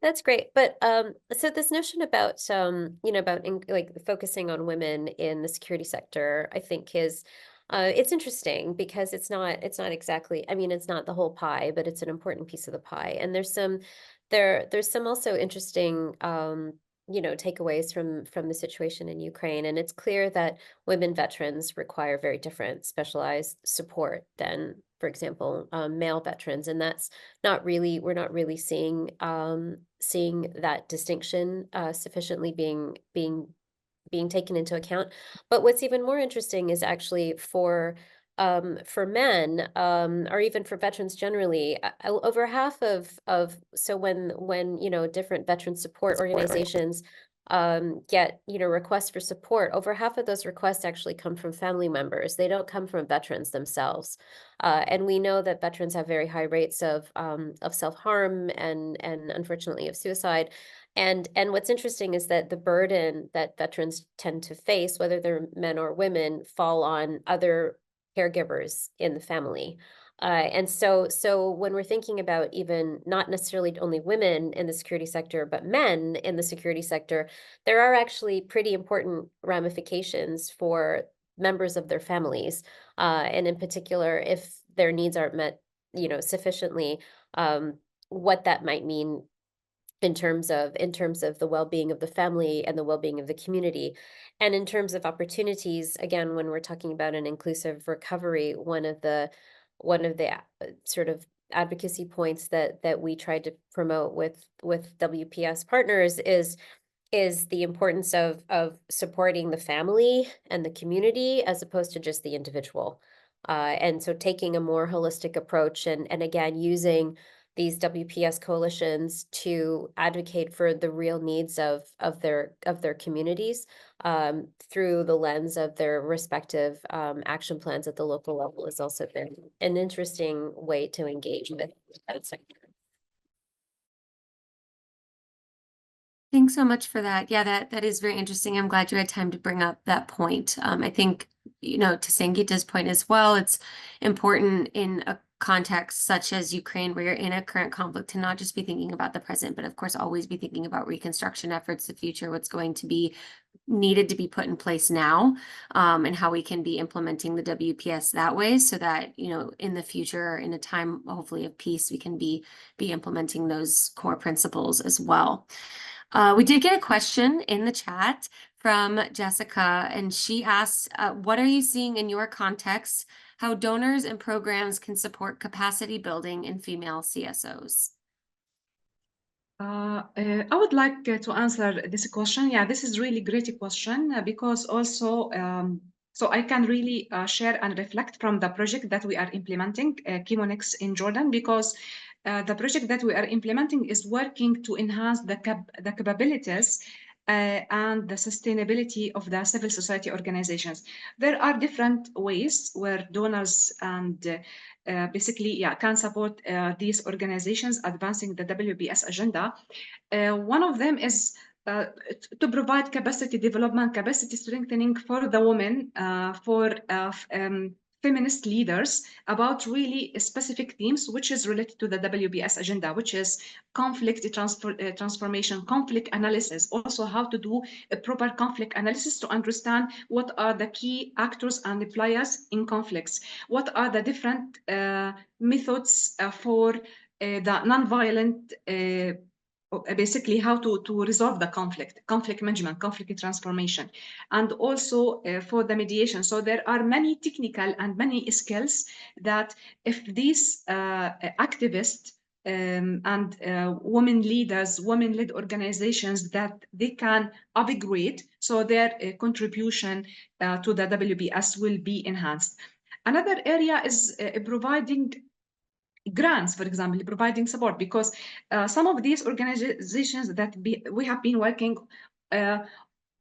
That's great. But so this notion about like focusing on women in the security sector, I think is it's interesting because it's not exactly, I mean, it's not the whole pie, but it's an important piece of the pie. And there's some also interesting takeaways from the situation in Ukraine. And it's clear that women veterans require very different specialized support than, for example, male veterans. And that's we're not really seeing that distinction sufficiently being taken into account. But what's even more interesting is actually for men, or even for veterans generally, over half of so when different veteran support organizations get requests for support, over half of those requests actually come from family members. They don't come from veterans themselves. And we know that veterans have very high rates of self-harm and unfortunately of suicide. And what's interesting is that the burden that veterans tend to face, whether they're men or women, fall on other caregivers in the family. And so when we're thinking about even not necessarily only women in the security sector, but men in the security sector, there are actually pretty important ramifications for members of their families. And in particular, if their needs aren't met, sufficiently, what that might mean in terms of the well-being of the family and the well-being of the community. And in terms of opportunities, again, when we're talking about an inclusive recovery, one of the sort of advocacy points that we tried to promote with WPS partners is the importance of supporting the family and the community as opposed to just the individual. And so taking a more holistic approach and again, using these WPS coalitions to advocate for the real needs of their communities through the lens of their respective action plans at the local level has also been an interesting way to engage with that sector. Thanks so much for that. Yeah, that is very interesting. I'm glad you had time to bring up that point. I think, to Sangeeta's point as well, it's important in a context such as Ukraine, where you're in a current conflict, to not just be thinking about the present, but of course always be thinking about reconstruction efforts, the future, what's going to be needed to be put in place now, and how we can be implementing the WPS that way, so that in the future, in a time hopefully of peace, we can be implementing those core principles as well. We did get a question in the chat from Jessica, and she asked, what are you seeing in your context how donors and programs can support capacity building in female CSOs. I would like to answer this question. Yeah, this is really great question because also, so I can really share and reflect from the project that we are implementing, Chemonix in Jordan, because the project that we are implementing is working to enhance the capabilities and the sustainability of the civil society organizations. There are different ways where donors and basically, yeah, can support these organizations advancing the WPS agenda. One of them is to provide capacity development, capacity strengthening for the women, for feminist leaders about really specific themes, which is related to the WPS agenda, which is conflict transformation, conflict analysis, also how to do a proper conflict analysis to understand what are the key actors and the players in conflicts, what are the different methods for the nonviolent basically how to resolve the conflict management, conflict transformation, and also for the mediation. So there are many technical and many skills that if these activists and women leaders, women-led organizations, that they can upgrade, so their contribution to the WPS will be enhanced. Another area is providing grants, for example, providing support, because some of these organizations that we have been working,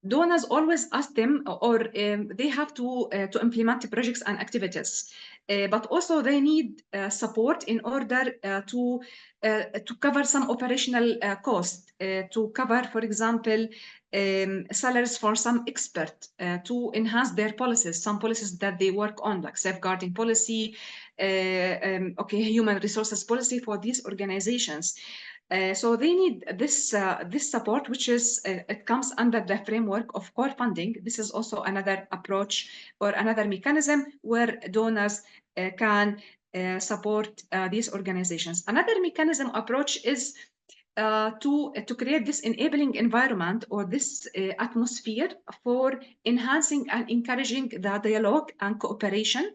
donors always ask them, or they have to implement projects and activities, but also they need support in order to cover some operational costs, to cover, for example, salaries for some expert to enhance their policies, some policies that they work on, like safeguarding policy, human resources policy for these organizations. So they need this support, which is it comes under the framework of core funding. This is also another approach or another mechanism where donors can support these organizations. Another mechanism approach is to create this enabling environment or this atmosphere for enhancing and encouraging the dialogue and cooperation.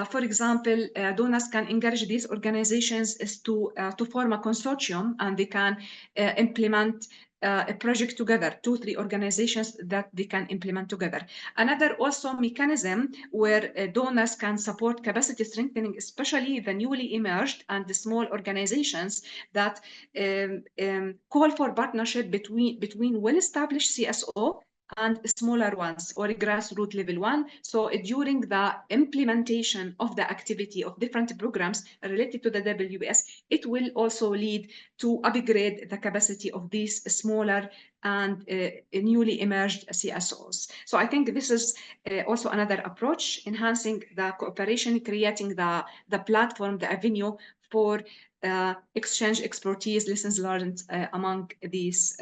For example, donors can encourage these organizations to form a consortium, and they can implement a project together, 2-3 organizations that they can implement together. Another also mechanism where donors can support capacity strengthening, especially the newly emerged and the small organizations that call for partnership between well-established CSO and smaller ones or grassroots level one. So during the implementation of the activity of different programs related to the WPS, it will also lead to upgrade the capacity of these smaller and newly emerged CSOs. So I think this is also another approach, enhancing the cooperation, creating the platform, the avenue for exchange expertise, lessons learned among these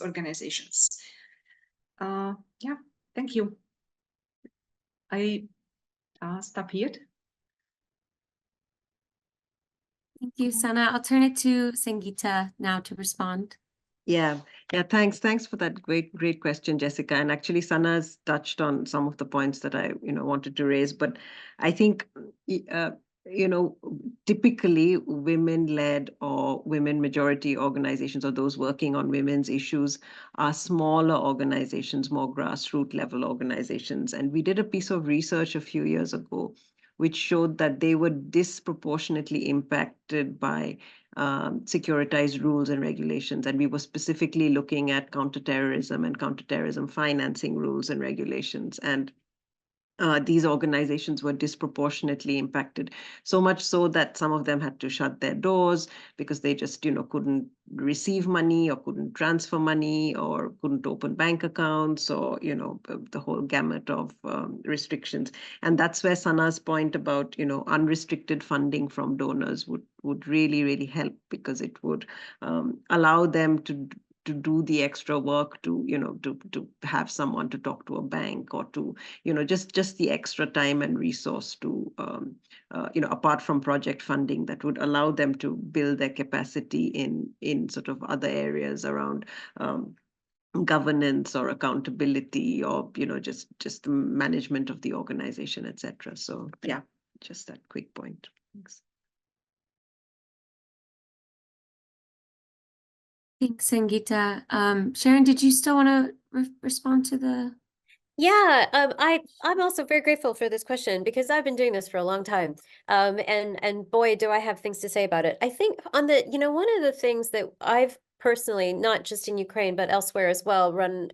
organizations. Yeah, thank you. I stop here. Thank you, Sana. I'll turn it to Sangeeta now to respond. Yeah, thanks for that great question, Jessica. And actually, Sana's touched on some of the points that I wanted to raise, but I think typically women-led or women majority organizations, or those working on women's issues, are smaller organizations, more grassroots level organizations. And we did a piece of research a few years ago which showed that they were disproportionately impacted by securitized rules and regulations. And we were specifically looking at counterterrorism and counterterrorism financing rules and regulations. And these organizations were disproportionately impacted, so much so that some of them had to shut their doors because they just, couldn't receive money or couldn't transfer money or couldn't open bank accounts, or, the whole gamut of restrictions. And that's where Sana's point about, unrestricted funding from donors would really, really help, because it would allow them to do the extra work, to have someone to talk to a bank, or to just the extra time and resource to apart from project funding, that would allow them to build their capacity in sort of other areas around governance or accountability, or just the management of the organization, etc. So yeah, just that quick point. Thanks. Thanks, Sangeeta. Sharon, did you still want to respond to the? Yeah, I'm also very grateful for this question because I've been doing this for a long time. And boy, do I have things to say about it. I think on the, one of the things that I've personally, not just in Ukraine, but elsewhere as well, run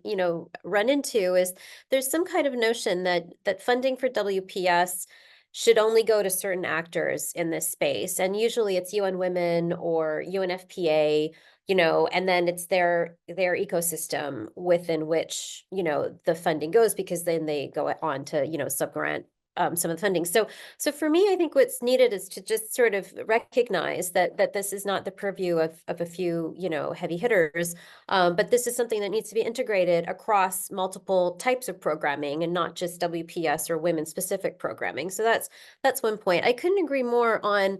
into is there's some kind of notion that funding for WPS should only go to certain actors in this space. And usually it's UN Women or UNFPA, and then it's their ecosystem within which, the funding goes, because then they go on to, subgrant some of the funding. So for me, I think what's needed is to just sort of recognize that this is not the purview of a few, heavy hitters, but this is something that needs to be integrated across multiple types of programming and not just WPS or women-specific programming. So that's one point. I couldn't agree more on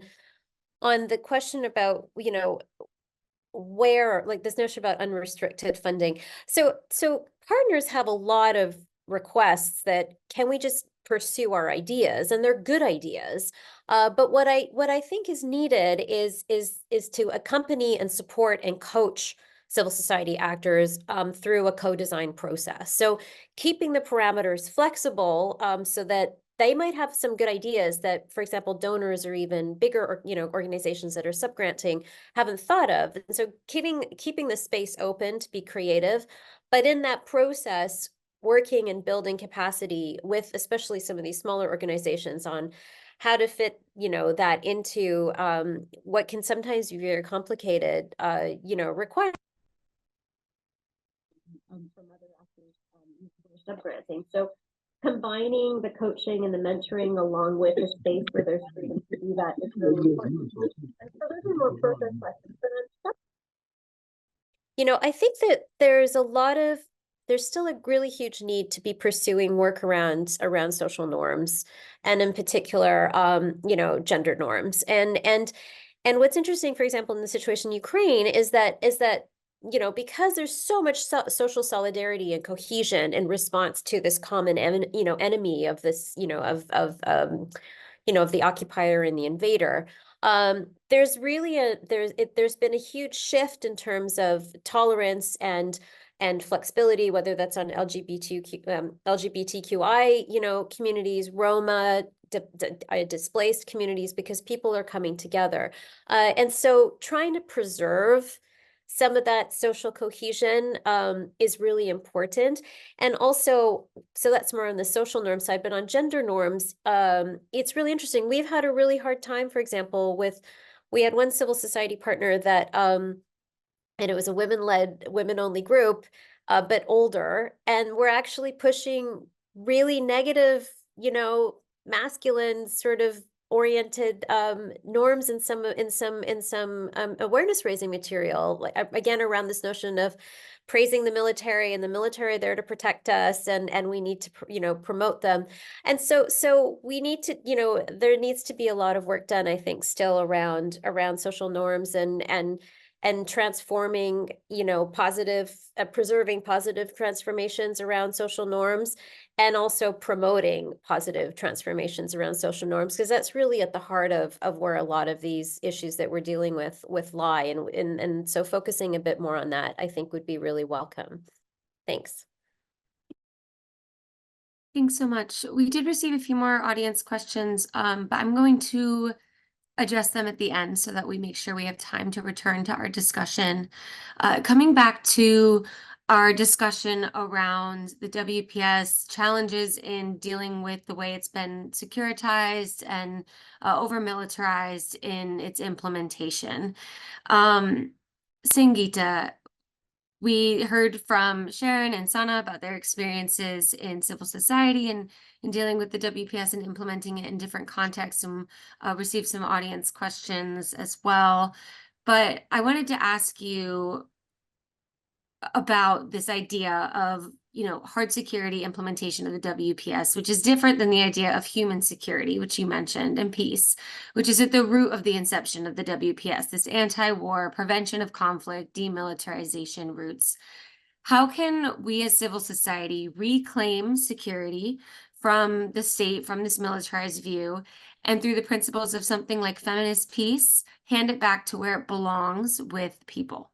the question about, where, like, this notion about unrestricted funding. So partners have a lot of requests that, can we just pursue our ideas? And they're good ideas. But what I think is needed is to accompany and support and coach civil society actors through a co-design process. So keeping the parameters flexible so that they might have some good ideas that, for example, donors or even bigger, organizations that are subgranting haven't thought of. And so keeping the space open to be creative, but in that process, working and building capacity with especially some of these smaller organizations on how to fit, that into what can sometimes be very complicated, requirements from other actors subgranting. So combining the coaching and the mentoring along with a space where there's freedom to do that is really important. And so those are more further questions. But I think that there's still a really huge need to be pursuing workarounds around social norms, and in particular, gender norms. And what's interesting, for example, in the situation in Ukraine is that because there's so much social solidarity and cohesion in response to this common, enemy of this, of the occupier and the invader. There's been a huge shift in terms of tolerance and flexibility, whether that's on LGBTQI, communities, Roma, displaced communities, because people are coming together. And so trying to preserve some of that social cohesion is really important. And also, so that's more on the social norm side, but on gender norms, it's really interesting. We've had a really hard time, for example, we had one civil society partner that, and it was a women-led, women-only group, but older, and we're actually pushing really negative, masculine sort of oriented norms in some awareness raising material, like again around this notion of praising the military and the military there to protect us, and we need to promote them. And so we need to, there needs to be a lot of work done, I think, still around social norms and transforming, positive, preserving positive transformations around social norms, and also promoting positive transformations around social norms, because that's really at the heart of where a lot of these issues that we're dealing with lie. And so focusing a bit more on that, I think, would be really welcome. Thanks. Thanks so much. We did receive a few more audience questions, but I'm going to address them at the end so that we make sure we have time to return to our discussion. Coming back to our discussion around the WPS challenges in dealing with the way it's been securitized and over-militarized in its implementation. Sangeeta, we heard from Sharon and Sana about their experiences in civil society and in dealing with the WPS and implementing it in different contexts, and received some audience questions as well. But I wanted to ask you about this idea of, hard security implementation of the WPS, which is different than the idea of human security, which you mentioned, and peace, which is at the root of the inception of the WPS, this anti-war, prevention of conflict, demilitarization roots. How can we as civil society reclaim security from the state, from this militarized view, and through the principles of something like feminist peace, hand it back to where it belongs with people?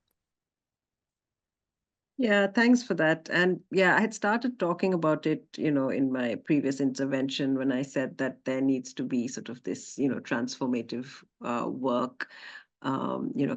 Yeah, thanks for that. And yeah, I had started talking about it, in my previous intervention when I said that there needs to be sort of this, transformative work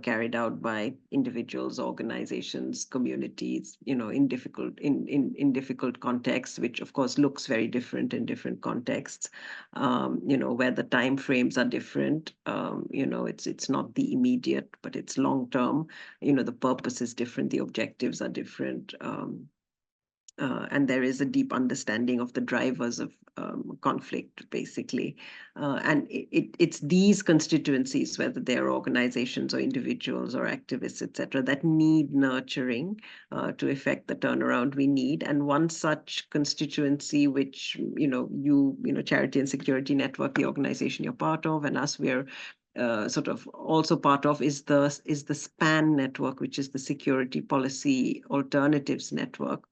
carried out by individuals, organizations, communities, in difficult contexts, which of course looks very different in different contexts, where the time frames are different. It's not the immediate, but it's long term. The purpose is different, the objectives are different. And there is a deep understanding of the drivers of conflict, basically. And it's these constituencies, whether they're organizations or individuals or activists, etc., that need nurturing to effect the turnaround we need. And one such constituency, which, Charity and Security Network, the organization you're part of, and us, we're sort of also part of, is the SPAN network, which is the Security Policy Alternatives Network,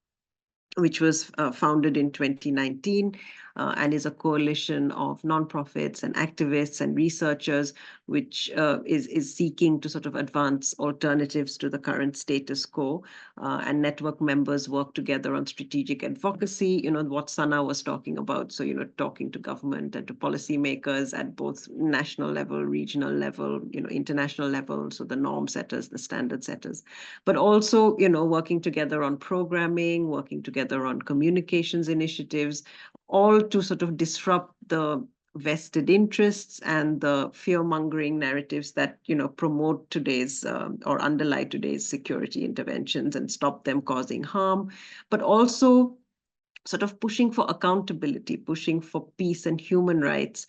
which was founded in 2019 and is a coalition of nonprofits and activists and researchers, which is seeking to sort of advance alternatives to the current status quo. And network members work together on strategic advocacy, what Sana was talking about. So, talking to government and to policymakers at both national level, regional level, international level, so the norm setters, the standard setters, but also, working together on programming, working together on communications initiatives, all to sort of disrupt the vested interests and the fear-mongering narratives that promote today's or underlie today's security interventions and stop them causing harm, but also sort of pushing for accountability, pushing for peace and human rights,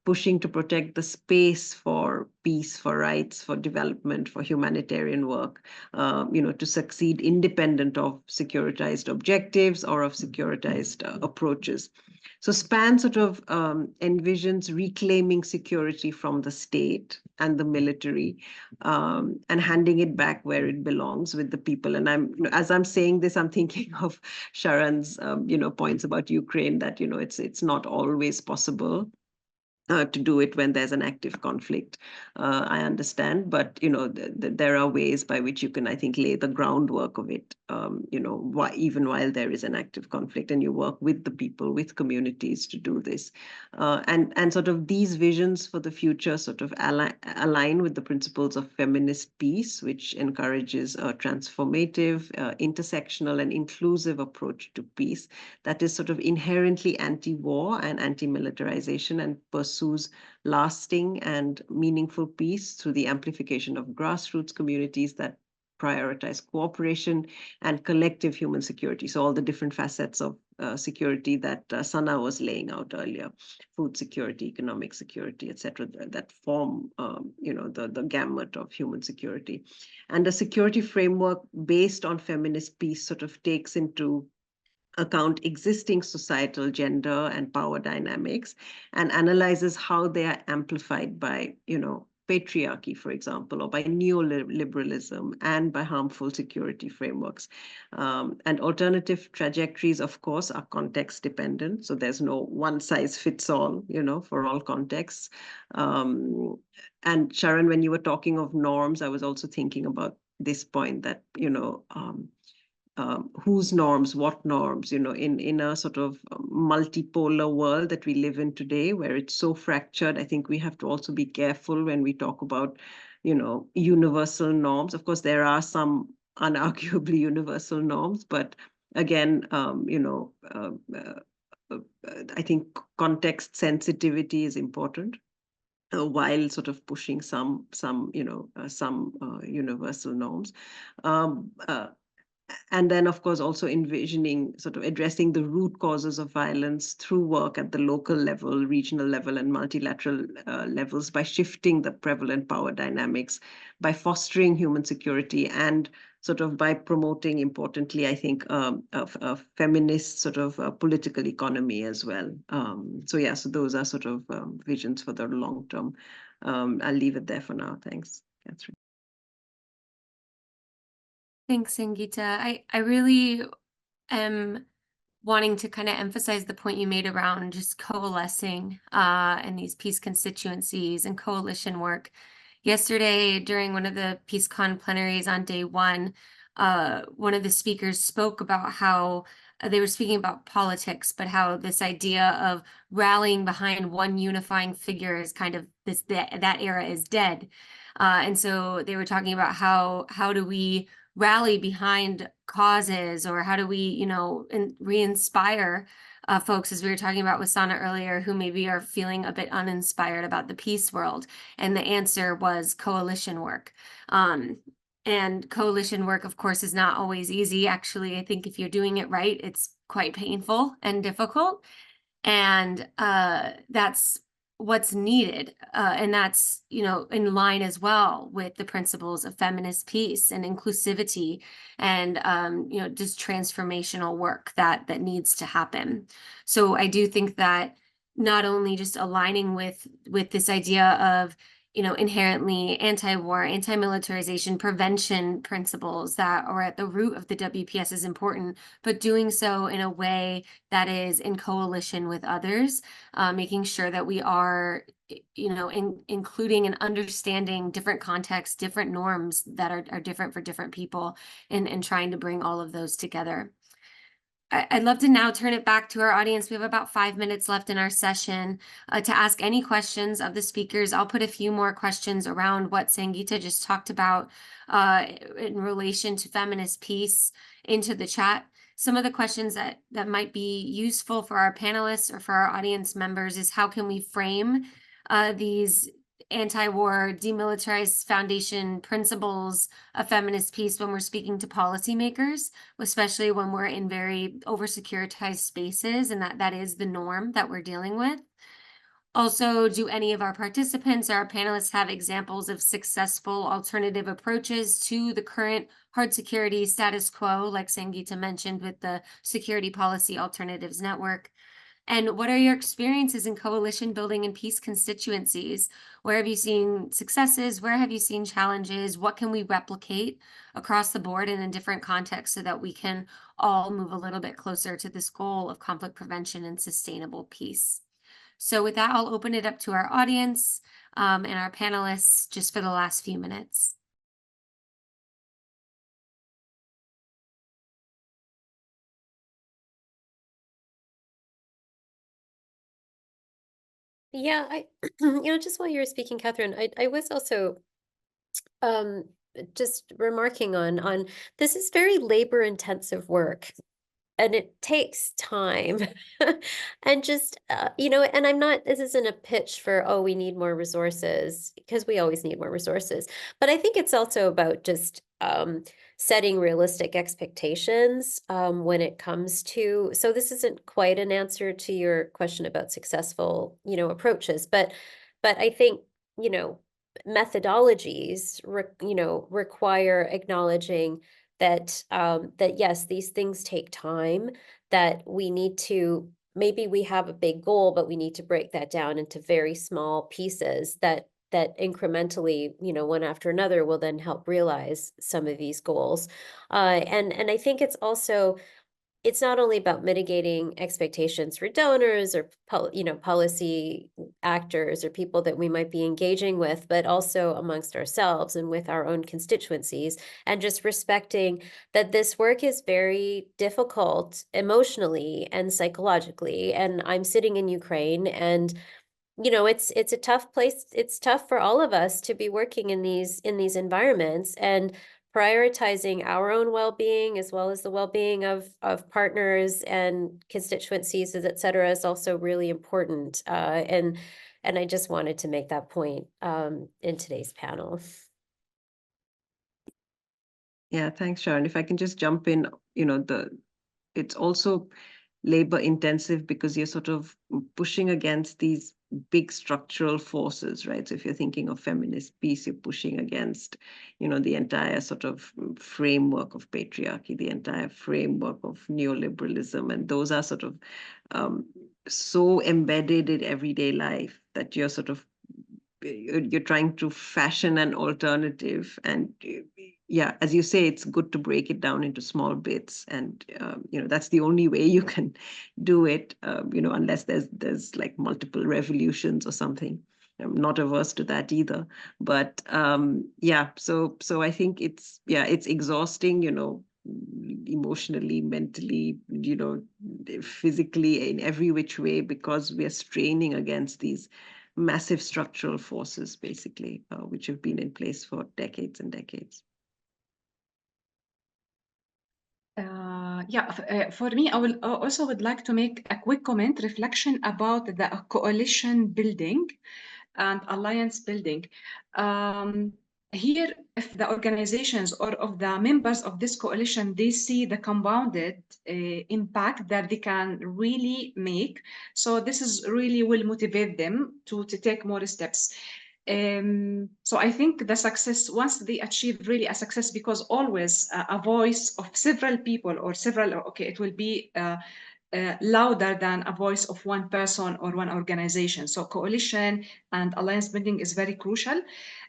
pushing to protect the space for peace, for rights, for development, for humanitarian work, to succeed independent of securitized objectives or of securitized approaches. So SPAN sort of envisions reclaiming security from the state and the military and handing it back where it belongs, with the people. And as I'm saying this, I'm thinking of Sharon's points about Ukraine, that it's not always possible to do it when there's an active conflict. I understand, but there are ways by which you can, I think, lay the groundwork of it. Even while there is an active conflict, and you work with the people, with communities to do this, and sort of these visions for the future sort of align with the principles of feminist peace, which encourages a transformative, intersectional, and inclusive approach to peace that is sort of inherently anti-war and anti-militarization, and pursues lasting and meaningful peace through the amplification of grassroots communities that prioritize cooperation and collective human security. So all the different facets of security that Sana was laying out earlier: food security, economic security, etc., that form the gamut of human security. And a security framework based on feminist peace sort of takes into account existing societal gender and power dynamics and analyzes how they are amplified by, patriarchy, for example, or by neoliberalism and by harmful security frameworks. And alternative trajectories, of course, are context dependent. So there's no one size fits all, for all contexts. And Sharon, when you were talking of norms, I was also thinking about this point that, whose norms, what norms, in a sort of multipolar world that we live in today, where it's so fractured. I think we have to also be careful when we talk about, universal norms. Of course, there are some unarguably universal norms, but again, I think context sensitivity is important. While sort of pushing some universal norms. And then, of course, also envisioning sort of addressing the root causes of violence through work at the local level, regional level, and multilateral levels, by shifting the prevalent power dynamics, by fostering human security, and sort of by promoting, importantly, I think, a feminist sort of political economy as well. So those are sort of visions for the long term. I'll leave it there for now. Thanks, Catherine. Thanks, Sangeeta. I really am wanting to kind of emphasize the point you made around just coalescing in these peace constituencies and coalition work. Yesterday, during one of the PeaceCon plenaries on day one of the speakers spoke about how they were speaking about politics, but how this idea of rallying behind one unifying figure is kind of that era is dead. And so they were talking about how do we rally behind causes, or how do we, re-inspire folks, as we were talking about with Sana earlier, who maybe are feeling a bit uninspired about the peace world. And the answer was coalition work. And coalition work, of course, is not always easy. Actually, I think if you're doing it right, it's quite painful and difficult. And that's what's needed. And that's, in line as well with the principles of feminist peace and inclusivity and, just transformational work that needs to happen. So I do think that not only just aligning with this idea of, inherently anti-war, anti-militarization, prevention principles that are at the root of the WPS is important, but doing so in a way that is in coalition with others, making sure that we are, including and understanding different contexts, different norms that are different for different people, and trying to bring all of those together. I'd love to now turn it back to our audience. We have about 5 minutes left in our session to ask any questions of the speakers. I'll put a few more questions around what Sangeeta just talked about in relation to feminist peace into the chat. Some of the questions that might be useful for our panelists or for our audience members is how can we frame these anti-war, demilitarized foundation principles of feminist peace when we're speaking to policymakers, especially when we're in very over-securitized spaces, and that is the norm that we're dealing with. Also, do any of our participants or our panelists have examples of successful alternative approaches to the current hard security status quo, like Sangeeta mentioned with the Security Policy Alternatives Network? And what are your experiences in coalition building and peace constituencies? Where have you seen successes? Where have you seen challenges? What can we replicate across the board and in different contexts so that we can all move a little bit closer to this goal of conflict prevention and sustainable peace? So with that, I'll open it up to our audience and our panelists just for the last few minutes. Yeah, I, just while you were speaking, Catherine, I was also just remarking on this is very labor intensive work, and it takes time. And just and I'm not, this isn't a pitch for, oh, we need more resources, because we always need more resources, but I think it's also about just setting realistic expectations when it comes to, so this isn't quite an answer to your question about successful approaches, but I think methodologies require acknowledging that that yes, these things take time, that we need to, maybe we have a big goal, but we need to break that down into very small pieces that incrementally, one after another, will then help realize some of these goals. And I think it's also, it's not only about mitigating expectations for donors or policy actors or people that we might be engaging with, but also amongst ourselves and with our own constituencies, and just respecting that this work is very difficult emotionally and psychologically. And I'm sitting in Ukraine, and it's a tough place. It's tough for all of us to be working in these environments, and prioritizing our own well-being as well as the well-being of partners and constituencies, et cetera, is also really important. And I just wanted to make that point in today's panel. Yeah, thanks, Sharon. If I can just jump in, it's also labor intensive because you're sort of pushing against these big structural forces, right? So if you're thinking of feminist peace, you're pushing against, the entire sort of framework of patriarchy, the entire framework of neoliberalism. And those are sort of so embedded in everyday life that you're trying to fashion an alternative, and yeah, as you say, it's good to break it down into small bits, and that's the only way you can do it. Unless there's like multiple revolutions or something. I'm not averse to that either. But yeah, so I think it's exhausting, emotionally, mentally, physically, in every which way, because we are straining against these massive structural forces, basically, which have been in place for decades and decades. For me, I will also would like to make a quick comment, reflection about the coalition building and alliance building. Here, if the organizations or of the members of this coalition, they see the compounded impact that they can really make. So this is really will motivate them to take more steps. So I think the success, once they achieve really a success, because always a voice of several people or several, okay, it will be louder than a voice of one person or one organization. So coalition and alliance building is very crucial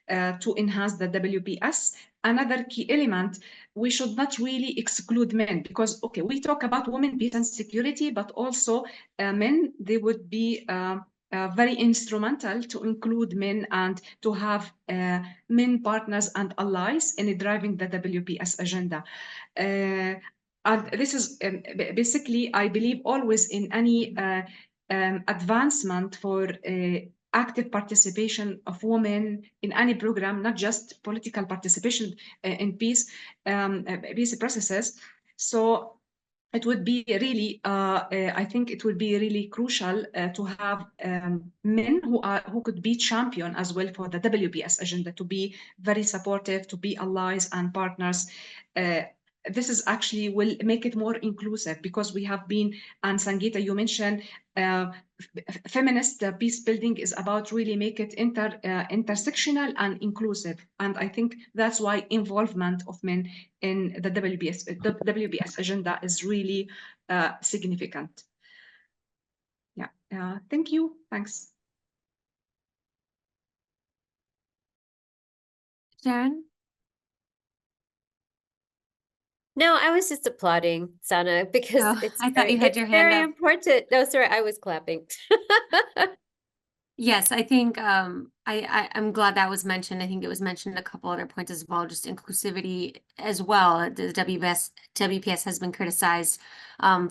to enhance the WPS. Another key element, we should not really exclude men, because, okay, we talk about women, peace and security, but also men, they would be very instrumental to include men and to have men partners and allies in driving the WPS agenda. And this is basically, I believe always in any advancement for active participation of women in any program, not just political participation in peace processes. So it would be really, I think it would be really crucial to have men who could be champion as well for the WPS agenda, to be very supportive, to be allies and partners. This is actually will make it more inclusive, because we have been, and Sangeeta, you mentioned, feminist peace building is about really make it intersectional and inclusive. And I think that's why involvement of men in the WPS agenda is really significant. Yeah, thank you. Thanks. Sharon? No, I was just applauding Sana because Oh, it's I thought you had your hand very up. important. No, sorry, I was clapping. Yes, I think I'm glad that was mentioned. I think it was mentioned a couple other points as well, just inclusivity as well. The WPS has been criticized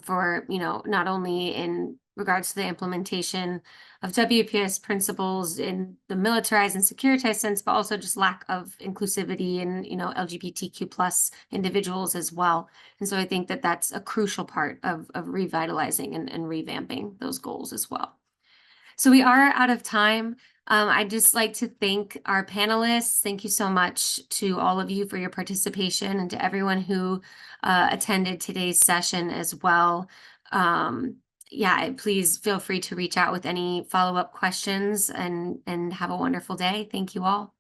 for, not only in regards to the implementation of WPS principles in the militarized and securitized sense, but also just lack of inclusivity in, LGBTQ plus individuals as well. And so I think that that's a crucial part of revitalizing and revamping those goals as well. So we are out of time. I'd just like to thank our panelists. Thank you so much to all of you for your participation, and to everyone who attended today's session as well. Yeah, please feel free to reach out with any follow-up questions, and have a wonderful day. Thank you all.